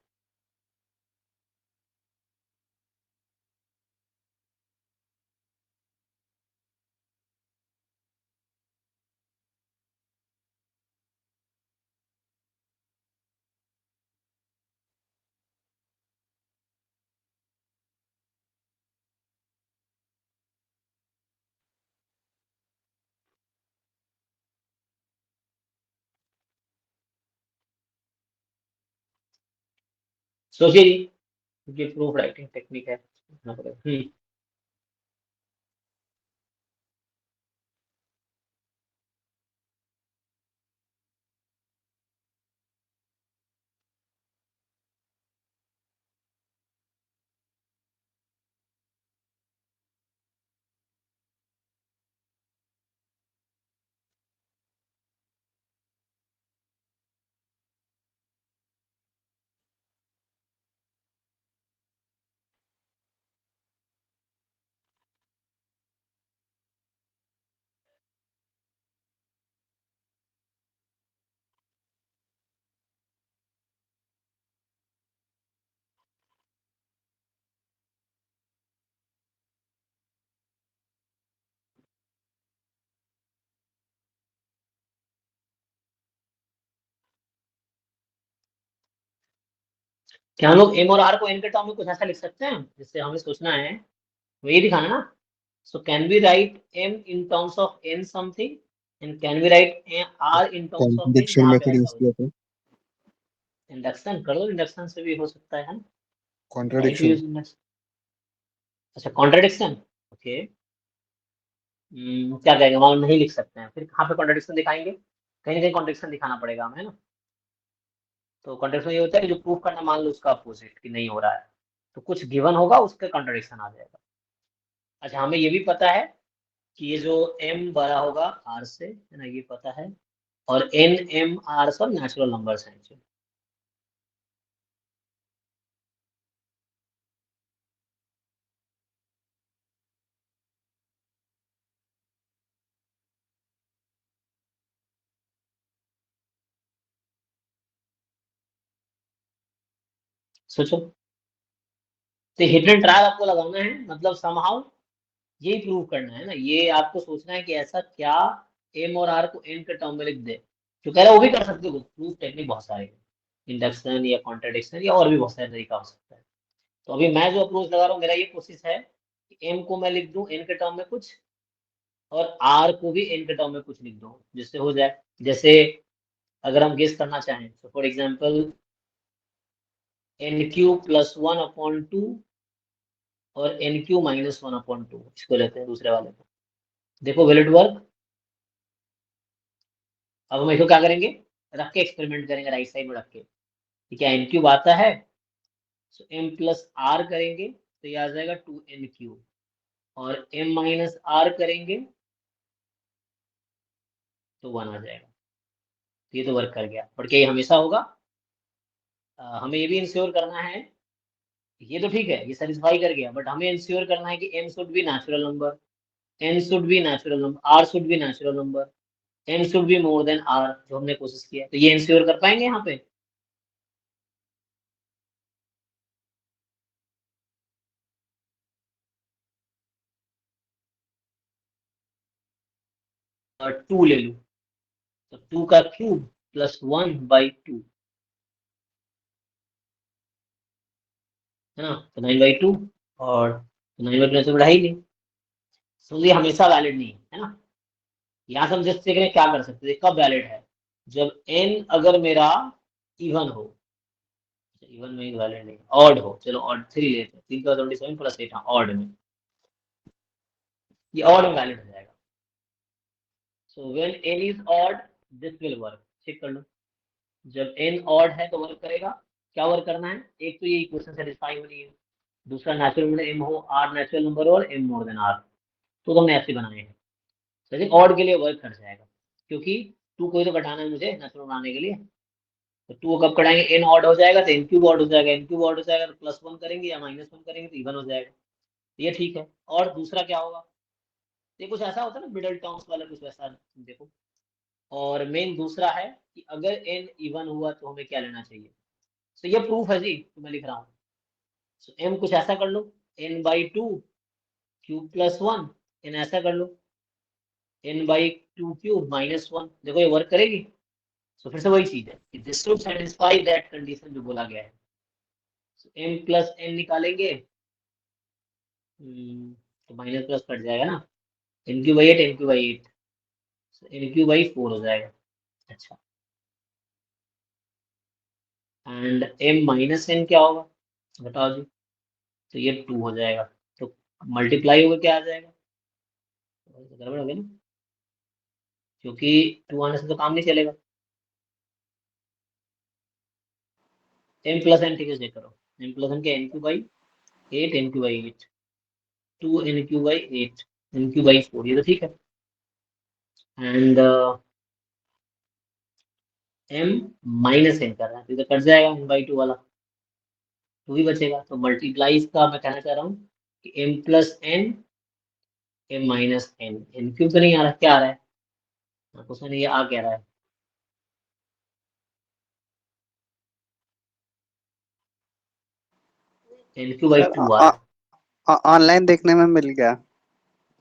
सोचिए जी, क्योंकि प्रूफ राइटिंग टेक्निक है। क्या हम लोग एम और आर को एन के टर्म में कुछ ऐसा लिख सकते हैं जिससे हमें सोचना है, वो ये दिखाना ना। So can we write m in terms of n something and can we write r in terms of n, contradiction जहां पे मेथड ऐसा यूज हो किया जाए। था। इंडक्शन कर दो, इंडक्शन से भी हो सकता है। Try to contradiction. Use induction. अच्छा कॉन्ट्रडिक्शन, ओके। क्या कहेंगे, वहां नहीं लिख सकते हैं, फिर कहाँ पे कॉन्ट्रडिक्शन दिखाएंगे, कहीं ना कहीं कॉन्ट्रडिक्शन दिखाना पड़ेगा हमें, है ना। तो कॉन्ट्रडिक्शन ये होता है कि जो प्रूफ करना, मान लो उसका अपोजिट कि नहीं हो रहा है, तो कुछ गिवन होगा उसके कॉन्ट्रडिक्शन आ जाएगा। अच्छा हमें ये भी पता है कि ये जो m बड़ा होगा r से, है ना, ये पता है, और n m r सब नेचुरल नंबर्स हैं। सोचो, तो हिट एंड ट्रायल आपको लगाना है, मतलब समहाउ यही प्रूव करना है ना, ये आपको सोचना है कि ऐसा क्या एम और आर को एन के टर्म में लिख दे। जो कह रहा है वो भी कर सकते हो, प्रूफ टेक्निक बहुत सारे हैं, इंडक्शन या कॉन्ट्रडिक्शन या और भी बहुत सारे तरीका हो सकता है। तो अभी मैं जो अप्रोच लगा रहा हूँ, मेरा ये कोशिश है कि एम को मैं लिख दूं एन के टर्म में कुछ, और आर को भी एन के टर्म में कुछ लिख दूं, जिससे हो जाए। जैसे अगर हम गेस करना चाहें, तो for example n q plus one upon two और n q minus one upon two, इसको लेते हैं दूसरे वाले को। देखो विल इट वर्क? अब हम इसको क्या करेंगे, रख के एक्सपेरिमेंट करेंगे राइट साइड में रख के कि क्या एन क्यूब आता है। सो एम प्लस आर करेंगे तो ये आ जाएगा टू एन क्यूब, और एम माइनस आर करेंगे तो वन आ जाएगा। तो ये तो वर्क कर गया, बट क्या ये हमेशा होगा? हमें ये भी इंश्योर करना है, ये तो ठीक है, ये सेटिस्फाई कर गया, बट हमें इंश्योर करना है कि m should be natural number, n should be natural number, r should be natural number, n should be more than r, जो हमने कोशिश किया। तो ये इंश्योर कर पाएंगे यहाँ पे? टू ले लूँ तो टू का cube plus one by to, है ना, तो नाइन बाई टू, और नाइन बाई टू से बढ़ा ही नहीं। तो ये हमेशा वैलिड नहीं है ना। यहाँ से हम जस्ट देख रहे हैं क्या कर सकते हैं, कब वैलिड है, जब एन अगर मेरा इवन हो। इवन में वैलिड नहीं, ऑड हो, चलो ऑड थ्री लेते हैं, 3 का 27 प्लस 8, ऑड में, ये ऑड में वैलिड हो जाएगा। So when n is odd this will work. Check कर लो, जब एन ऑड है तो वर्क करेगा। क्या वर्क करना है, एक तो ये इक्वेशन सेटिस्फाई होनी है, दूसरा नेचुरल नंबर एम हो, आर नेचुरल नंबर और एम मोर देन आर, तो हमने ऐसे बनाए हैं। लेकिन ऑड के लिए वर्क कर जाएगा, क्योंकि टू को ही तो घटाना है मुझे नेचुरल बनाने के लिए। तो टू कब कटाएंगे, एन ऑड हो जाएगा तो एन क्यूब ऑड हो जाएगा, एन क्यूब ऑड हो जाएगा तो प्लस वन करेंगे या माइनस वन करेंगे तो इवन हो जाएगा। ये ठीक है। और दूसरा क्या होगा, ये कुछ ऐसा होता है ना मिडल टर्म्स वाला, कुछ वैसा देखो। और मेन दूसरा है कि अगर एन इवन हुआ तो हमें क्या लेना चाहिए। तो ये प्रूफ है जी, तो मैं लिख रहा हूँ। तो एम कुछ ऐसा कर लो, n by two cube plus one, n ऐसा कर लो, n by two cube minus one. देखो ये वर्क करेगी। तो फिर से वही चीज है कि this should satisfy that condition जो बोला गया है। एम प्लस एन निकालेंगे, तो माइनस प्लस कट जाएगा ना, n cube by eight, n cube by eight, n cube by four हो जाएगा। अच्छा, एंड एम माइनस एन क्या होगा, बताओ जी। तो ये टू हो जाएगा, तो मल्टीप्लाई होकर क्या आ जाएगा, तो गड़बड़ हो गया ना, क्योंकि टू आने से तो काम नहीं चलेगा। एम प्लस एन, ठीक है चेक करो, एम प्लस एन के n cube by eight, n cube by eight, two n cube by eight, n cube by four, ये तो ठीक है। एंड एम माइनस एन कर रहा है तो इधर कट जाएगा एन बाई टू वाला, टू ही बचेगा। तो मल्टीप्लाई इसका मैं कहना चाह रहा हूँ कि m plus n, m minus n, n cube तो नहीं आ रहा, क्या आ रहा है क्वेश्चन, ये आ क्या रहा है, एन क्यू बाई टू आ रहा है। ऑनलाइन देखने में मिल गया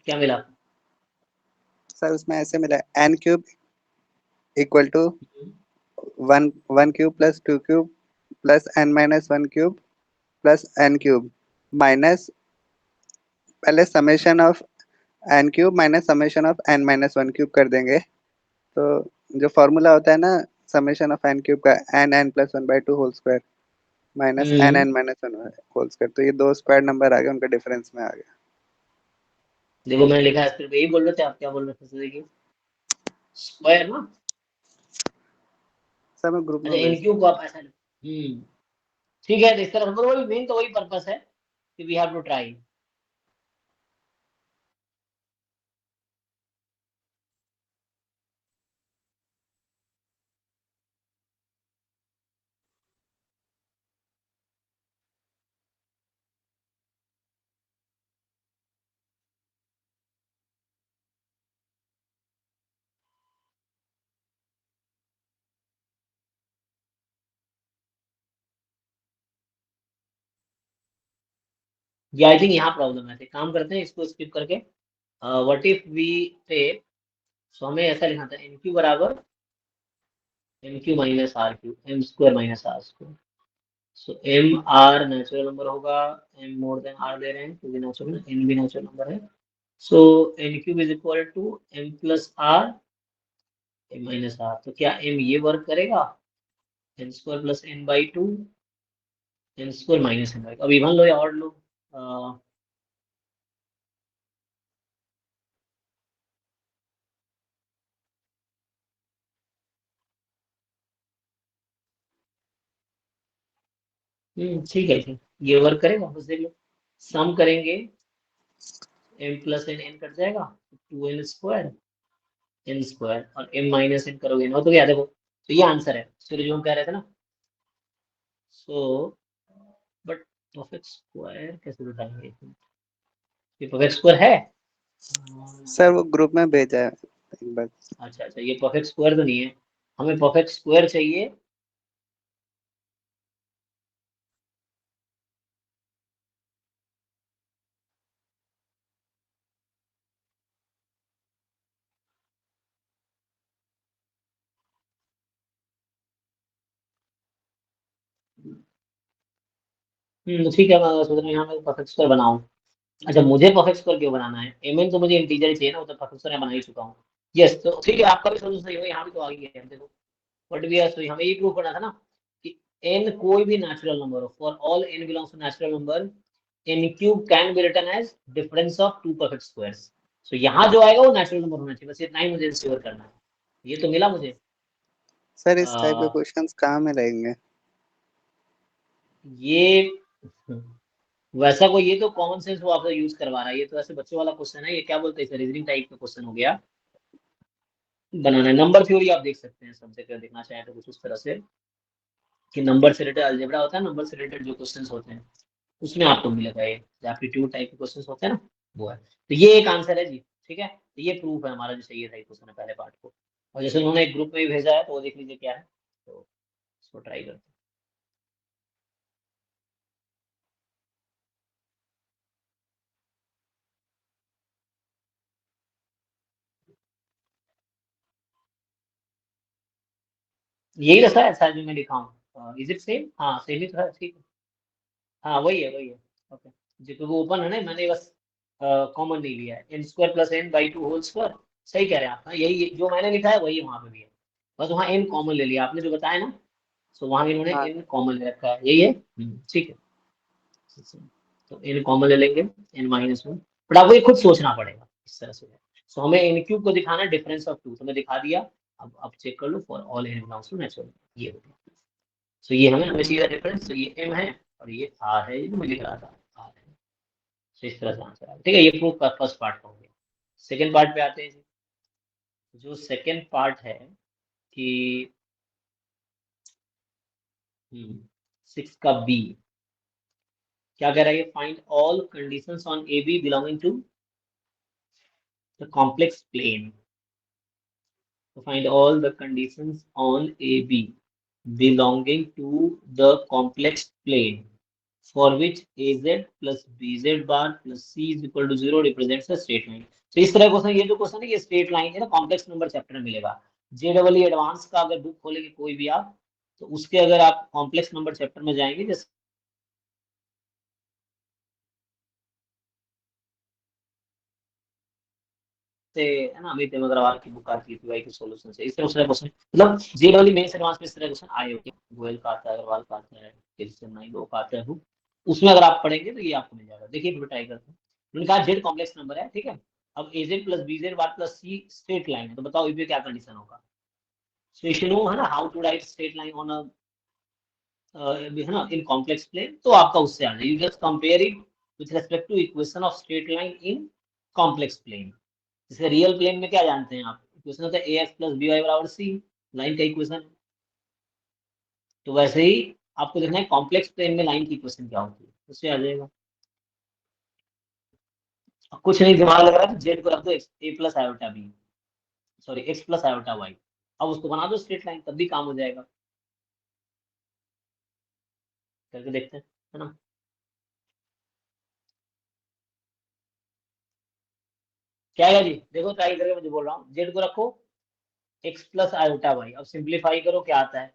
क्या मिला? सर, उसमें ऐसे मिला n cube equal to one, one cube plus two cube plus n minus one cube plus n cube minus, पहले summation of n cube minus summation of n minus one cube कर देंगे। तो जो formula होता है ना summation of n cube का, n n plus one by two whole square minus n hmm n minus one whole square, तो ये दो स्क्वायर नंबर आ गए, उनका डिफरेंस में आ गया। देखो मैंने लिखा है स्क्रिप्ट, यही बोल रहे थे आप, क्या बोल रहे थे, फिर से देखिए, स्क्वायर ना। सर मैं ग्रुप अच्छा में एन भेज, क्यूब को आप ऐसा, ठीक है, तो इस तरह मतलब वही मेन, तो वही पर्पस है कि वी हैव टू ट्राई। ये आई थिंक यहाँ प्रॉब्लम है, तो काम करते हैं इसको स्किप करके। What if we take, so हमें ऐसा लिखना था एन क्यू बराबर m q minus r q, m square minus r square. So m r natural number होगा, एम मोर देन आर ले रहे हैं क्योंकि नेचुरल, एन भी नेचुरल नंबर है। So n cube is equal to m plus r m minus r. तो क्या m ये वर्क करेगा, n square plus n by to, n square minus n by, अब इवन लो या ऑड लो। ठीक है, ठीक, ये वर्क करेगा, बस देख लो। सम करेंगे, m plus n, n cut जाएगा, two n square, n square, और एम माइनस एन करोगे ना, तो क्या देखो, तो ये आंसर है, फिर जो हम कह रहे थे ना। सो बट परफेक्ट स्क्वायर कैसे बताएंगे, ये परफेक्ट स्क्वायर है? सर वो ग्रुप में भेजा है एक बार। अच्छा अच्छा, ये परफेक्ट स्क्वायर तो नहीं है, हमें परफेक्ट स्क्वायर चाहिए। ठीक है, मैं सोच रहा हूँ यहाँ मैं परफेक्ट स्क्वायर बनाऊं। अच्छा, मुझे परफेक्ट स्क्वायर क्यों बनाना है, एम एन तो मुझे इंटीजर ही चाहिए ना, वो तो परफेक्ट स्क्वायर मैं बना ही चुका हूँ। यस, तो ठीक है, आपका भी सोल्यूशन सही होगा, यहाँ भी तो आ गई है देखो। बट वी आर, हमें ये प्रूव करना था ना कि एन कोई भी नेचुरल नंबर हो, for all n belongs to natural number, n cube can be written as difference of two perfect squares. So यहाँ जो आएगा वो नेचुरल नंबर होना चाहिए, बस इतना ही मुझे इंश्योर करना है। ये तो मिला मुझे। सर इस टाइप के आ, क्वेश्चंस कहाँ में रहेंगे? ये वैसा कोई, ये तो कॉमन सेंस वो आपसे यूज करवा रहा है, ये तो ऐसे बच्चों वाला क्वेश्चन है, ये क्या बोलते हैं, रीजनिंग टाइप का क्वेश्चन हो गया। बनाना है नंबर थ्योरी, आप देख सकते हैं सब जगह, देखना चाहें तो कुछ उस तरह से कि नंबर से रिलेटेड अलजेब्रा होता है, नंबर से रिलेटेड जो क्वेश्चंस होते हैं उसमें आपको मिलेगा, ये एप्टीट्यूड टाइप के क्वेश्चंस होते हैं ना, वो है। तो ये एक आंसर है जी, ठीक है, तो ये प्रूफ है हमारा जो चाहिए था क्वेश्चन है पहले पार्ट को। और जैसे उन्होंने एक ग्रुप में भी भेजा है तो वो देख लीजिए क्या है, तो इसको ट्राई करते हैं। यही रखा है शायद जो मैं लिखा हूँ, इज इट सेम, हाँ सेम ही तो है, ठीक है। हाँ वही है, वही है। ओके, जी, तो वो ओपन है ना, मैंने बस कॉमन नहीं लिया है, n square plus n by two whole square. सही कह रहे हैं आप, हाँ, यही जो मैंने लिखा है वही वहां पे भी है, बस वहाँ एन कॉमन ले लिया आपने जो बताया ना। सो वहां इन्होंने हाँ एन कॉमन ले रखा है, यही है। ठीक है, तो एन कॉमन ले लेंगे, एन माइनस वन। बट आपको ये खुद सोचना पड़ेगा इस तरह से। सो हमें एन क्यूब को दिखाना डिफरेंस ऑफ टू, तो मैं दिखा दिया। अब चेक कर लो, for all n belongs to natural, ये हो गया। सो ये हमें चाहिए डिफरेंस, तो ये एम है और ये आर है, ये जो मैं लिख रहा था आर है। तो इस तरह से आंसर आया, ठीक है, ये प्रूफ का फर्स्ट पार्ट हो गया। सेकेंड पार्ट पे आते हैं जी। जो सेकेंड पार्ट है कि सिक्स का बी, क्या कह रहा है, find all conditions on a b belonging to the complex plane. तो find all the conditions on AB belonging to the complex plane for which AZ plus BZ bar plus C is equal to 0 represents a straight line. तो इस तरह question, ये जो question है ये straight line है ना, कॉम्प्लेक्स नंबर चैप्टर में मिलेगा। JEE एडवांस का अगर बुक खोलेंगे कोई भी आप, तो उसके अगर आप कॉम्प्लेक्स नंबर चैप्टर में जाएंगे, जैसे है ना, अमित अग्रवाल की बुक आती है पीवाई के सॉल्यूशन से, इस तरह से क्वेश्चन, मतलब JEE मेंस एडवांस में इस तरह क्वेश्चन आए होते हैं, गोयल का आता है, अग्रवाल का आता है, चेन्नई दो का आता है बुक, उसमें अगर आप पढ़ेंगे तो ये आपको मिल जाएगा। देखिए फिर ट्राई करते हैं। उन्होंने कहा जेड कॉम्प्लेक्स नंबर है, ठीक है, अब एजेड प्लस बीजेड बार प्लस सी स्ट्रेट लाइन है, तो बताओ इसमें क्या कंडीशन होगा। सो यू नो है ना how to write straight line on है ना इन कॉम्प्लेक्स प्लेन, तो आपका उससे आ जाए, you just compare it with respect to equation of straight line in complex plane. जैसे रियल प्लेन में क्या जानते हैं आप, इक्वेशन होता है a x plus b y बराबर सी, लाइन का इक्वेशन। तो वैसे ही आपको देखना है कॉम्प्लेक्स प्लेन में लाइन की इक्वेशन क्या होती है, उससे आ जाएगा। अब कुछ नहीं दिमाग लग रहा है तो जेड को रख दो a plus iota b, sorry x plus iota y, अब उसको बना दो स्ट्रेट लाइन, तब भी काम हो जाएगा। करके देखते हैं, है ना। क्या है जी, देखो ट्राई करके मुझे बोल रहा हूँ, जेड को रखो एक्स प्लस आयोटा वाई, अब सिंप्लीफाई करो क्या आता है।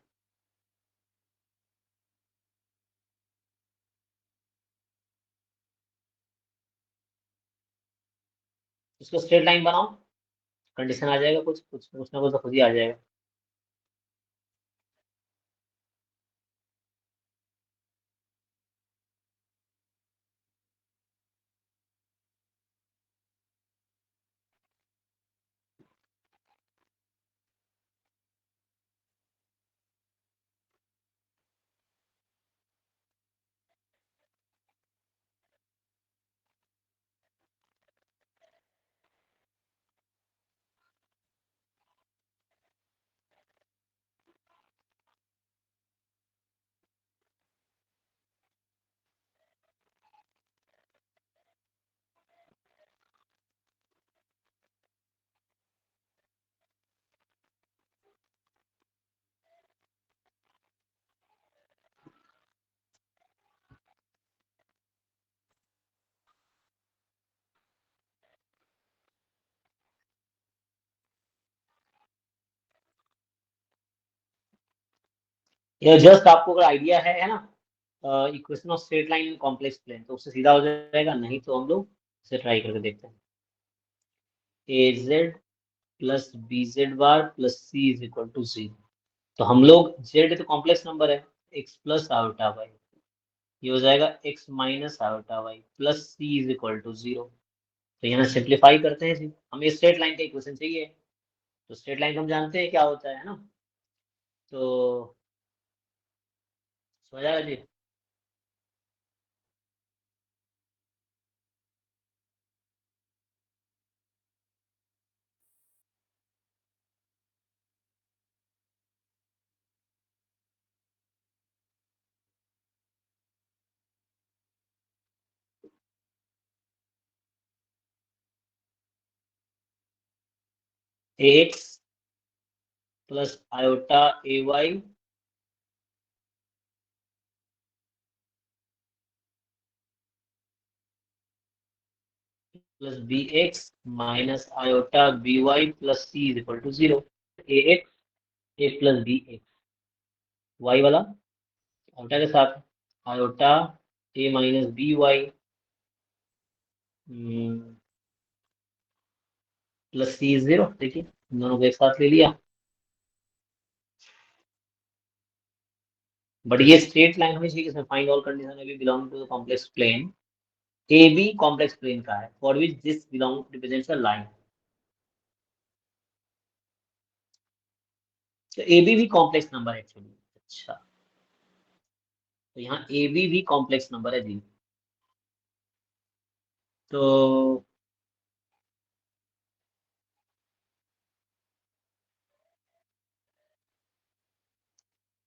इसको स्ट्रेट लाइन बनाओ, कंडीशन आ जाएगा, कुछ ना कुछ तो खुद ही आ जाएगा। ये जस्ट आपको अगर आइडिया है ना, equation of straight line in complex plane, तो उससे सीधा हो जाएगा, नहीं तो हम लोग इसे ट्राई करके देखते हैं। A z plus b z bar plus c is equal to 0। तो हम लोग, जेड तो कॉम्प्लेक्स नंबर है, एक्स प्लस आयोटा वाई, ये हो जाएगा x minus iota y plus c is equal to 0। तो यहाँ सिंप्लीफाई करते हैं जी, हमें स्ट्रेट लाइन का इक्वेशन चाहिए, तो स्ट्रेट लाइन हम जानते हैं क्या होता है ना, तो समझ आएगा जी। A x plus iota a y plus b x minus iota b y plus c is equal to 0। A x a plus b x, y वाला आयोटा के साथ, iota a minus b y plus c is 0। देखिए इन दोनों को एक साथ ले लिया, बट ये स्ट्रेट लाइन हमें चाहिए, इसमें फाइंड ऑल कंडीशन अभी belong to the complex plane, a b complex plane का है, for which this belong represents a line. तो ए बी भी कॉम्प्लेक्स नंबर है एक्चुअली। अच्छा, तो यहाँ ए बी भी कॉम्प्लेक्स नंबर है जी। तो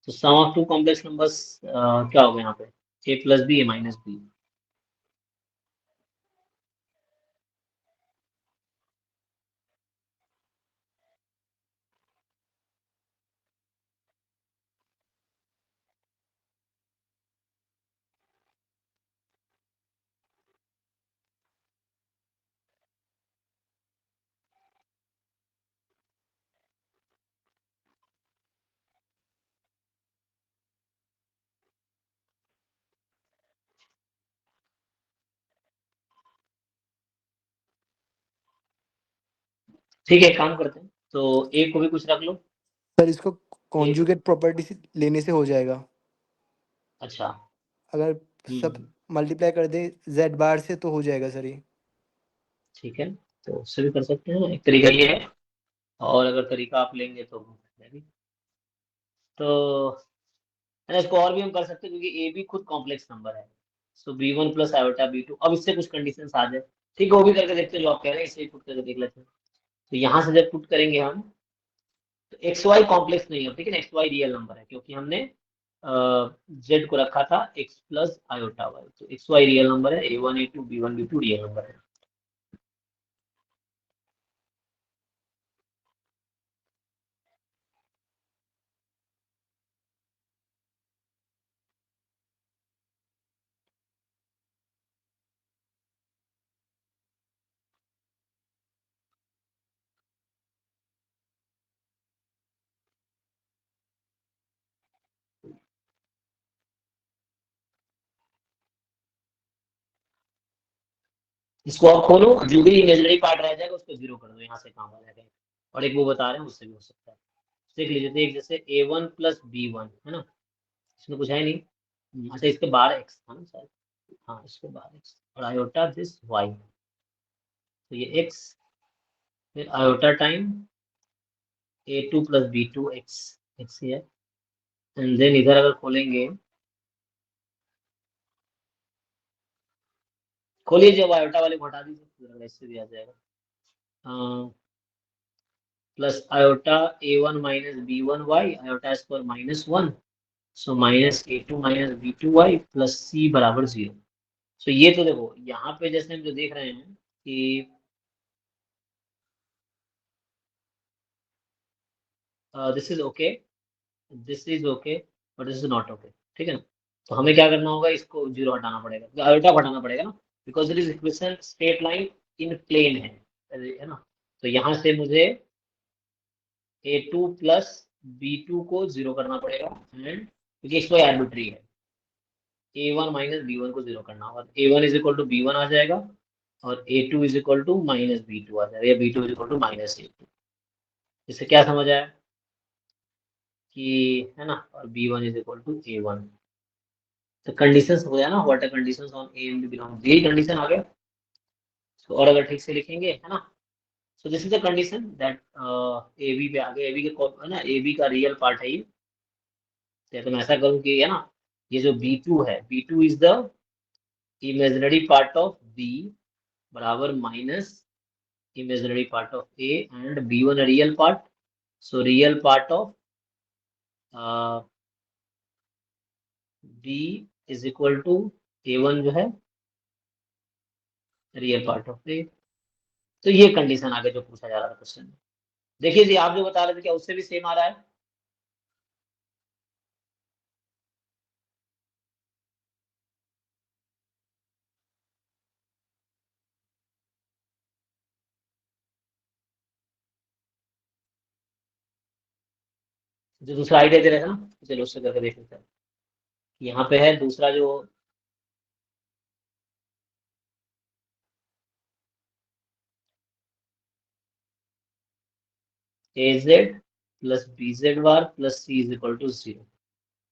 sum of two complex numbers क्या होगा यहाँ पे, a plus b a minus b. ठीक है, एक काम करते हैं, तो ए को भी कुछ रख लो। सर इसको ए, कॉन्जुगेट प्रॉपर्टी से लेने से हो जाएगा। अच्छा। अगर सब हम्म, मल्टीप्लाई कर दे जेड बार से तो हो जाएगा सर ये। ठीक है, तो उससे भी कर सकते हैं, एक तरीका ये है, और अगर तरीका आप लेंगे तो है भी। तो है ना, इसको और भी हम कर सकते हैं, क्योंकि ए भी खुद कॉम्प्लेक्स नंबर है। So b one plus iota b two, अब इससे कुछ कंडीशन आ जाए, ठीक है वो भी करके देखते हैं, जो आप कह रहे हैं इसे ही पुट करके देख लेते हैं। तो यहाँ से जब पुट करेंगे हम, तो एक्स वाई कॉम्प्लेक्स नहीं है, ठीक है ना, एक्स वाई रियल नंबर है, क्योंकि हमने जेड को रखा था एक्स प्लस आयोटा वाई, तो एक्स वाई रियल नंबर है, a one a two b one b two real number है। इसको आप खोलो, जो भी इमेजिनरी पार्ट रह जाएगा उसको जीरो कर दो, यहाँ से काम आ जाएगा। और एक वो बता रहे हैं उससे भी हो सकता है। देख लीजिए, तो एक जैसे a1 प्लस b1 है ना, इसमें कुछ है नहीं। अच्छा, इसके बाहर x था ना शायद, हाँ इसके बाहर x, और आयोटा दिस y, तो ये x, फिर iota time a2 plus b2 x है। एंड देन इधर अगर खोलेंगे, खोलिए, जब आयोटा वाले को हटा दीजिए, इससे भी आ जाएगा। Plus iota a1 minus b1 y, iota square -1, सो -a2 minus b2 y plus c बराबर 0। सो ये तो देखो यहाँ पे जैसे हम जो देख रहे हैं कि this is okay, this is okay, but this is not okay, ठीक है ना। तो हमें क्या करना होगा, इसको जीरो हटाना पड़ेगा, तो आयोटा को हटाना पड़ेगा ना, because it is equation straight line in plane है ना। तो यहाँ से मुझे a2 प्लस b2 को जीरो करना पड़ेगा, एंड क्योंकि इसको आर्बिट्री है, a1 माइनस b1 को जीरो करना होगा, a1 is equal to b1 आ जाएगा, और a2 is equal to minus b2 आ जाएगा, या b2 is equal to minus a2। इससे क्या समझ आया कि, है ना, और b1 is equal to a1। तो कंडीशंस हो गया ना, what are conditions on a and b belong, यही कंडीशन आ गया। तो और अगर ठीक से लिखेंगे, है ना, so this is the condition that a b पे आ गया, ए बी के है ना, ए बी का रियल पार्ट है ये। तो मैं ऐसा करूँ कि, है ना, ये जो b2 है, b2 is the imaginary part of b बराबर minus imaginary part of A, and B1 a real part. So real part of B is equal to A1 जो है रियल पार्ट ऑफ A। तो ये condition आगे जो पूछा जा रहा था क्वेश्चन में, देखिए जी आप जो बता रहे थे क्या उससे भी सेम आ रहा है। जो दूसरा आइडिया दे रहे थे ना, चलो उससे करके देख लेते हैं। यहाँ पे है दूसरा जो, AZ plus BZ bar plus C is equal to 0।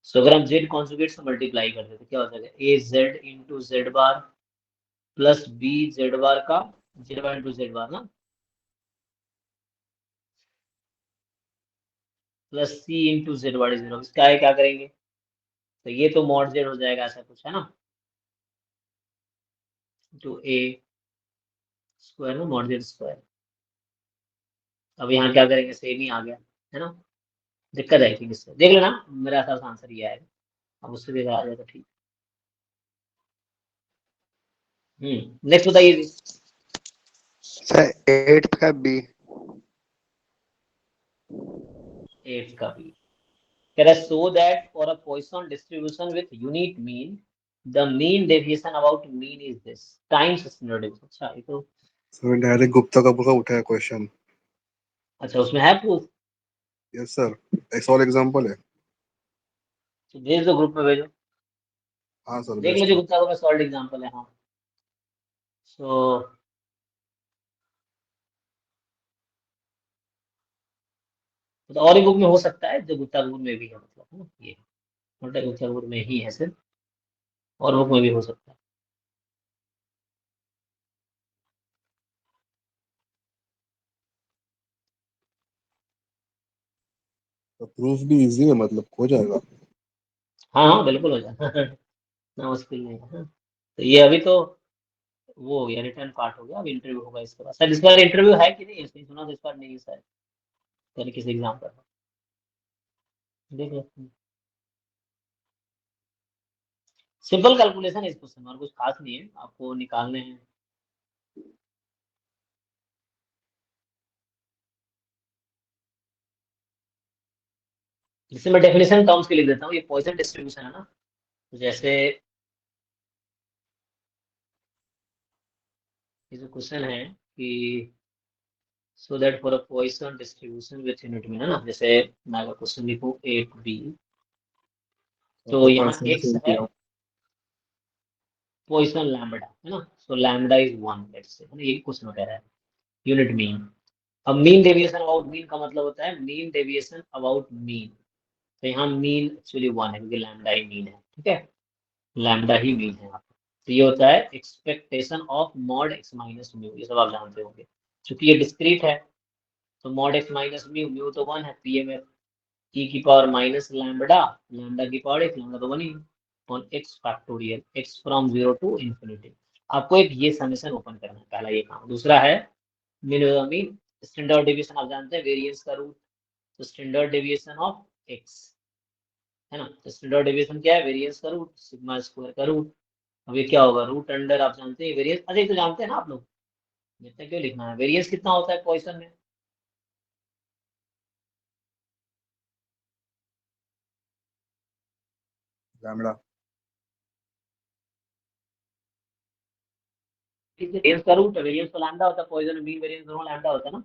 So अगर हम Z कॉन्जुगेट से मल्टीप्लाई करते तो क्या हो जाएगा, AZ इंटू Z बार प्लस BZ बार का Z बार इंटू Z बार ना, plus C into Z bar is 0। इसका है क्या करेंगे, तो ये तो मॉड Z हो जाएगा, ऐसा कुछ है ना, टू A स्क्वायर ना, मॉड Z स्क्वायर। अब यहाँ क्या करेंगे, सेम ही आ गया, है ना। दिक्कत आई थी इससे, देख लेना, मेरा ऐसा आंसर ये आएगा। अब उससे भी आ जाएगा, ठीक। नेक्स्ट बताइए जी। सर 8th का बी। 8 का भी कह रहा है, so that for a Poisson distribution with unique mean the mean deviation about mean is this times standard deviation. अच्छा, ये तो, सर डायरेक्ट गुप्ता का बुक उठा है क्वेश्चन। अच्छा उसमें है प्रूफ, यस सर, एक और एग्जांपल है। तो भेज दो ग्रुप में, भेजो, हाँ सर देख लो बेस्ट। जो गुप्ता का सॉल्व एग्जाम्पल है। हाँ, सो तो और ही बुक में हो सकता है, जो गुप्ता बुक में भी है, मतलब है ना, ये छोटा गुप्ता बुक में ही है सिर्फ, और बुक में भी हो सकता है। तो प्रूफ भी इजी है, मतलब हो जाएगा। हाँ हाँ बिल्कुल हो जाता है। ना मुश्किल नहीं है, हाँ। तो ये अभी तो वो हो गया, रिटर्न पार्ट हो गया, अब इंटरव्यू होगा इसके बाद। सर इस बार इंटरव्यू है कि नहीं, इसने सुना तो इस बार नहीं है शायद, पहले किसी एग्जाम पर, देख लेते हैं। सिंपल कैलकुलेशन है इस क्वेश्चन में, और कुछ खास नहीं है, आपको निकालने हैं। इससे मैं डेफिनेशन टर्म्स के लिख देता हूँ, ये पॉइसन डिस्ट्रीब्यूशन है ना, तो जैसे ये जो क्वेश्चन है कि so that for a Poisson distribution with unit mean, है ना, जैसे मैं अगर क्वेश्चन लिखूँ 8b, तो पेपर यहाँ से x सेल है किया। पॉइसन लैम्बडा, है ना, सो लैम्डा इज 1 लेट्स से, ये क्वेश्चन कह रहा है यूनिट मीन। अब मीन डेविएशन अबाउट मीन का मतलब होता है मीन डेविएशन अबाउट मीन, तो यहाँ मीन एक्चुअली 1 है क्योंकि लैम्डा ही मीन है, ठीक है, लैम्डा ही मीन है यहाँ पे। तो ये होता है expectation of mod x minus mu, ये सब आप जानते होंगे, क्योंकि ये डिस्क्रीट है तो mod x minus mu, mu तो 1 है, पी एम एफ ई की पावर माइनस लैम्बडा, लैम्बडा की पावर एक्स, लैम्बडा तो 1 ही, on x factorial x from 0 to infinity. आपको एक ये समेशन ओपन करना है, पहला ये काम। दूसरा है मीन स्टैंडर्ड डेविएशन, आप जानते हैं वेरिएंस का रूट, तो स्टैंडर्ड डेविएशन ऑफ एक्स है ना, तो स्टैंडर्ड डेविएशन क्या है, वेरिएंस का रूट सिग्मा स्क्वायर का रूट। अब ये क्या होगा, रूट अंडर, आप जानते हैं वेरिएंस, अच्छा ये तो जानते हैं ना आप लोग, इतना क्यों लिखना है, वेरिएंस कितना होता है पॉइसन में, लैम्बडा। वेरिएंस का रूट, वेरिएंस तो लैम्डा होता है, पॉइसन में मीन वेरिएंस दोनों लैम्डा होता है ना,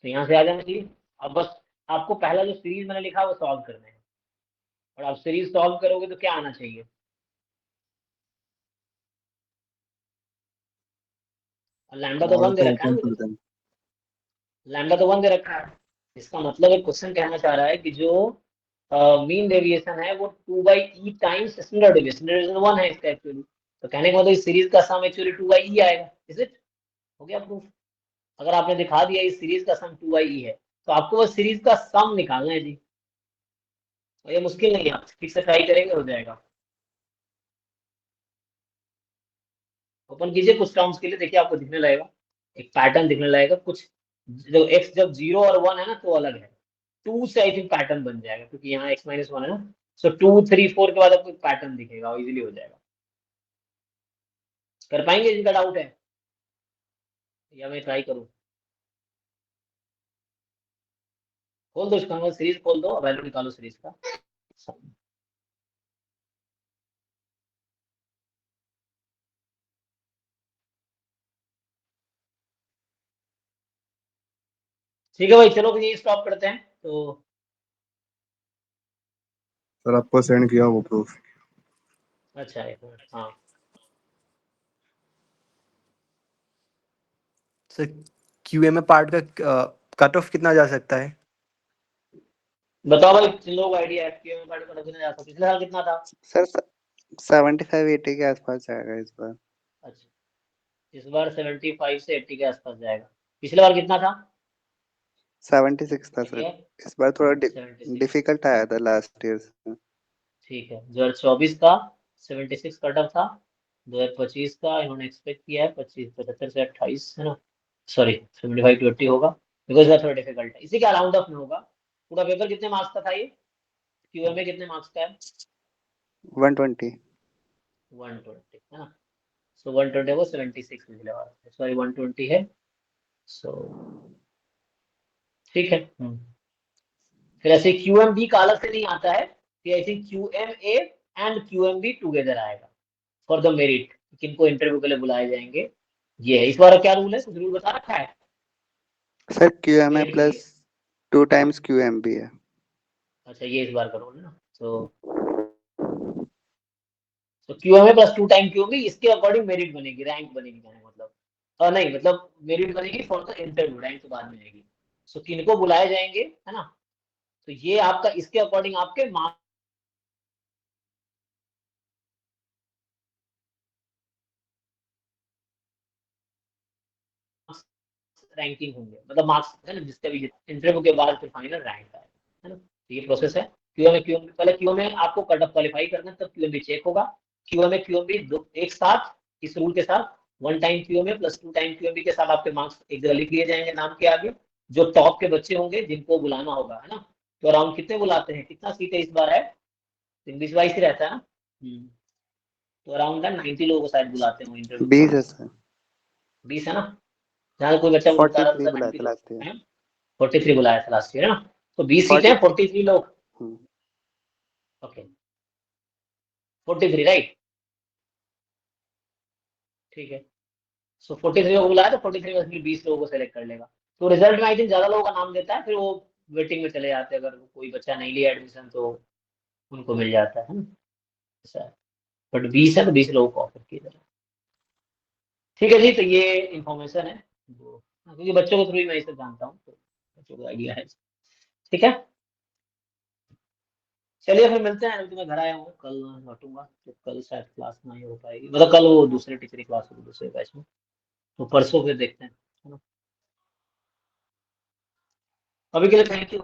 तो यहाँ से आ जाना चाहिए। अब बस आपको पहला जो सीरीज मैंने लिखा है वो सॉल्व करना है, और आप सीरीज सॉल्व करोगे तो क्या आना चाहिए, लैम्डा तो 1 दे ऑल को रखा है ओपन ना कर मुझे, दें। लैम्डा तो 1 दे रखा है, इसका मतलब एक क्वेश्चन कहना चाह रहा है कि जो मीन डेविएशन है वो 2/e times standard deviation, standard deviation 1 है इसका एक्चुअली, तो कहने का मतलब इस सीरीज का सम एक्चुअली 2/e आएगा, इज इट, हो गया प्रूफ। अगर आपने दिखा दिया इस सीरीज का सम 2/e है, तो आपको बस सीरीज का सम निकालना है जी, और ये मुश्किल नहीं है, आप ठीक से ट्राई करेंगे हो जाएगा। ओपन कीजिए कुछ टर्म्स के लिए, देखिए आपको दिखने लगेगा, एक पैटर्न दिखने लगेगा कुछ, जो एक्स जब 0 और 1 है ना तो अलग है, 2 से आई थिंक पैटर्न बन जाएगा क्योंकि यहाँ x माइनस 1 है ना, सो 2 3 4 के बाद आपको एक पैटर्न दिखेगा और इजीली हो जाएगा। कर पाएंगे, जिनका डाउट है, या मैं ट्राई करूँ, खोल दो इसका सीरीज खोल दो, वैल्यू निकालो सीरीज का। ठीक है भाई, चलो फिर ये स्टॉप करते हैं तो, सर आपको सेंड किया वो प्रूफ। अच्छा एक मिनट, हाँ सर क्यूएमए पार्ट का कट ऑफ कितना जा सकता है? बताओ भाई, जिन लोगों को आइडिया है कि मैं पढ़ कितना जाता, पिछले साल कितना था, सर 75-80 के आसपास जाएगा इस बार। अच्छा इस बार 75 से 80 के आसपास जाएगा, पिछले बार कितना था, 76 था सर। आइडिया इस बार थोड़ा 76, डिफिकल्ट आया था लास्ट ईयर से। ठीक है 2024 का 76 कट ऑफ था, 2025 का इन्होंने एक्सपेक्ट किया है 25 75 से 28 है ना, सॉरी 75 to 80 होगा, बिकॉज थोड़ा डिफिकल्ट है, इसी के अराउंड ऑफ में होगा। पूरा पेपर कितने मार्क्स का था ये, क्यूएमए कितने मार्क्स का है, 120। 120 है ना, सो 120 को 76 पिछले बार, सॉरी 120 है, सो ठीक है। फिर ऐसे क्यूएम बी का अलग से नहीं आता है, फिर ऐसे QM A and QM be together आएगा फॉर द मेरिट, किनको इंटरव्यू के लिए बुलाए जाएंगे, ये है। इस बार क्या रूल है, कुछ रूल बता रखा है सर QMA मेरिट के प्लस लिए, 2 टाइम्स QMB है। अच्छा ये इस बार का रूल है ना, तो क्यूएमए प्लस 2 टाइम क्यूएमबी, इसके अकॉर्डिंग मेरिट बनेगी, रैंक बनेगी, कहने का मतलब, और नहीं मतलब मेरिट बनेगी फॉर द इंटरव्यू, रैंक तो बाद में आएगी। सो किनको बुलाए जाएंगे है ना, तो ये आपका इसके अकॉर्डिंग आपके मार्क्स रैंकिंग होंगे, मतलब मार्क्स है ना, जिसका भी इंटरव्यू के बाद फिर फाइनल रैंक आए, है ना, तो ये प्रोसेस है। क्यूएमए पहले क्यूएमए आपको कट ऑफ क्वालिफाई करना है, तब क्यूएमबी चेक होगा, क्यूएमए क्यूएमबी एक साथ इस रूल के साथ, 1 टाइम क्यूएमए प्लस 2 टाइम क्यूएमबी के साथ आपके मार्क्स एक जगह लिख लिए जाएंगे नाम के आगे, जो टॉप के बच्चे होंगे जिनको बुलाना होगा, है ना, तो अराउंड कितने बुलाते हैं, कितना सीटें इस बार है, इंग्लिश वाइज ही रहता है ना, तो अराउंड 90 लोगों को शायद बुलाते हैं इंटरव्यू के 20 लिए, है सर। 20 है ना, जहाँ कोई बच्चा बता रहा 43 था बुलाया 90 था लोग लास्ट ईयर। हैं, 43 बुलाया था लास्ट ईयर है ना, तो 20 सीटें हैं, 43। 43 लोग, ओके 43 राइट, ठीक है, सो 43 लोग बुलाया तो 43 में से 20 लोगों को सेलेक्ट कर लेगा, तो रिजल्ट में आई थिंक ज्यादा लोगों का नाम देता है, फिर वो वेटिंग में चले जाते हैं, अगर कोई बच्चा नहीं लिया एडमिशन तो उनको मिल जाता है ना, ऐसा है, बट 20 है तो 20 लोगों को ऑफर किया जाए, ठीक है जी, तो ये इंफॉर्मेशन है जो, क्योंकि बच्चों के थ्रू ही मैं इसे जानता हूँ, तो बच्चों को आइडिया है। ठीक है, चलिए फिर मिलते हैं। अभी तो मैं घर आया हूँ, कल लौटूंगा, तो कल शायद क्लास नहीं हो पाएगी, मतलब कल वो दूसरे टीचर की क्लास होगी दूसरे बैच में, तो परसों फिर देखते हैं, है ना। अभी के लिए थैंक यू।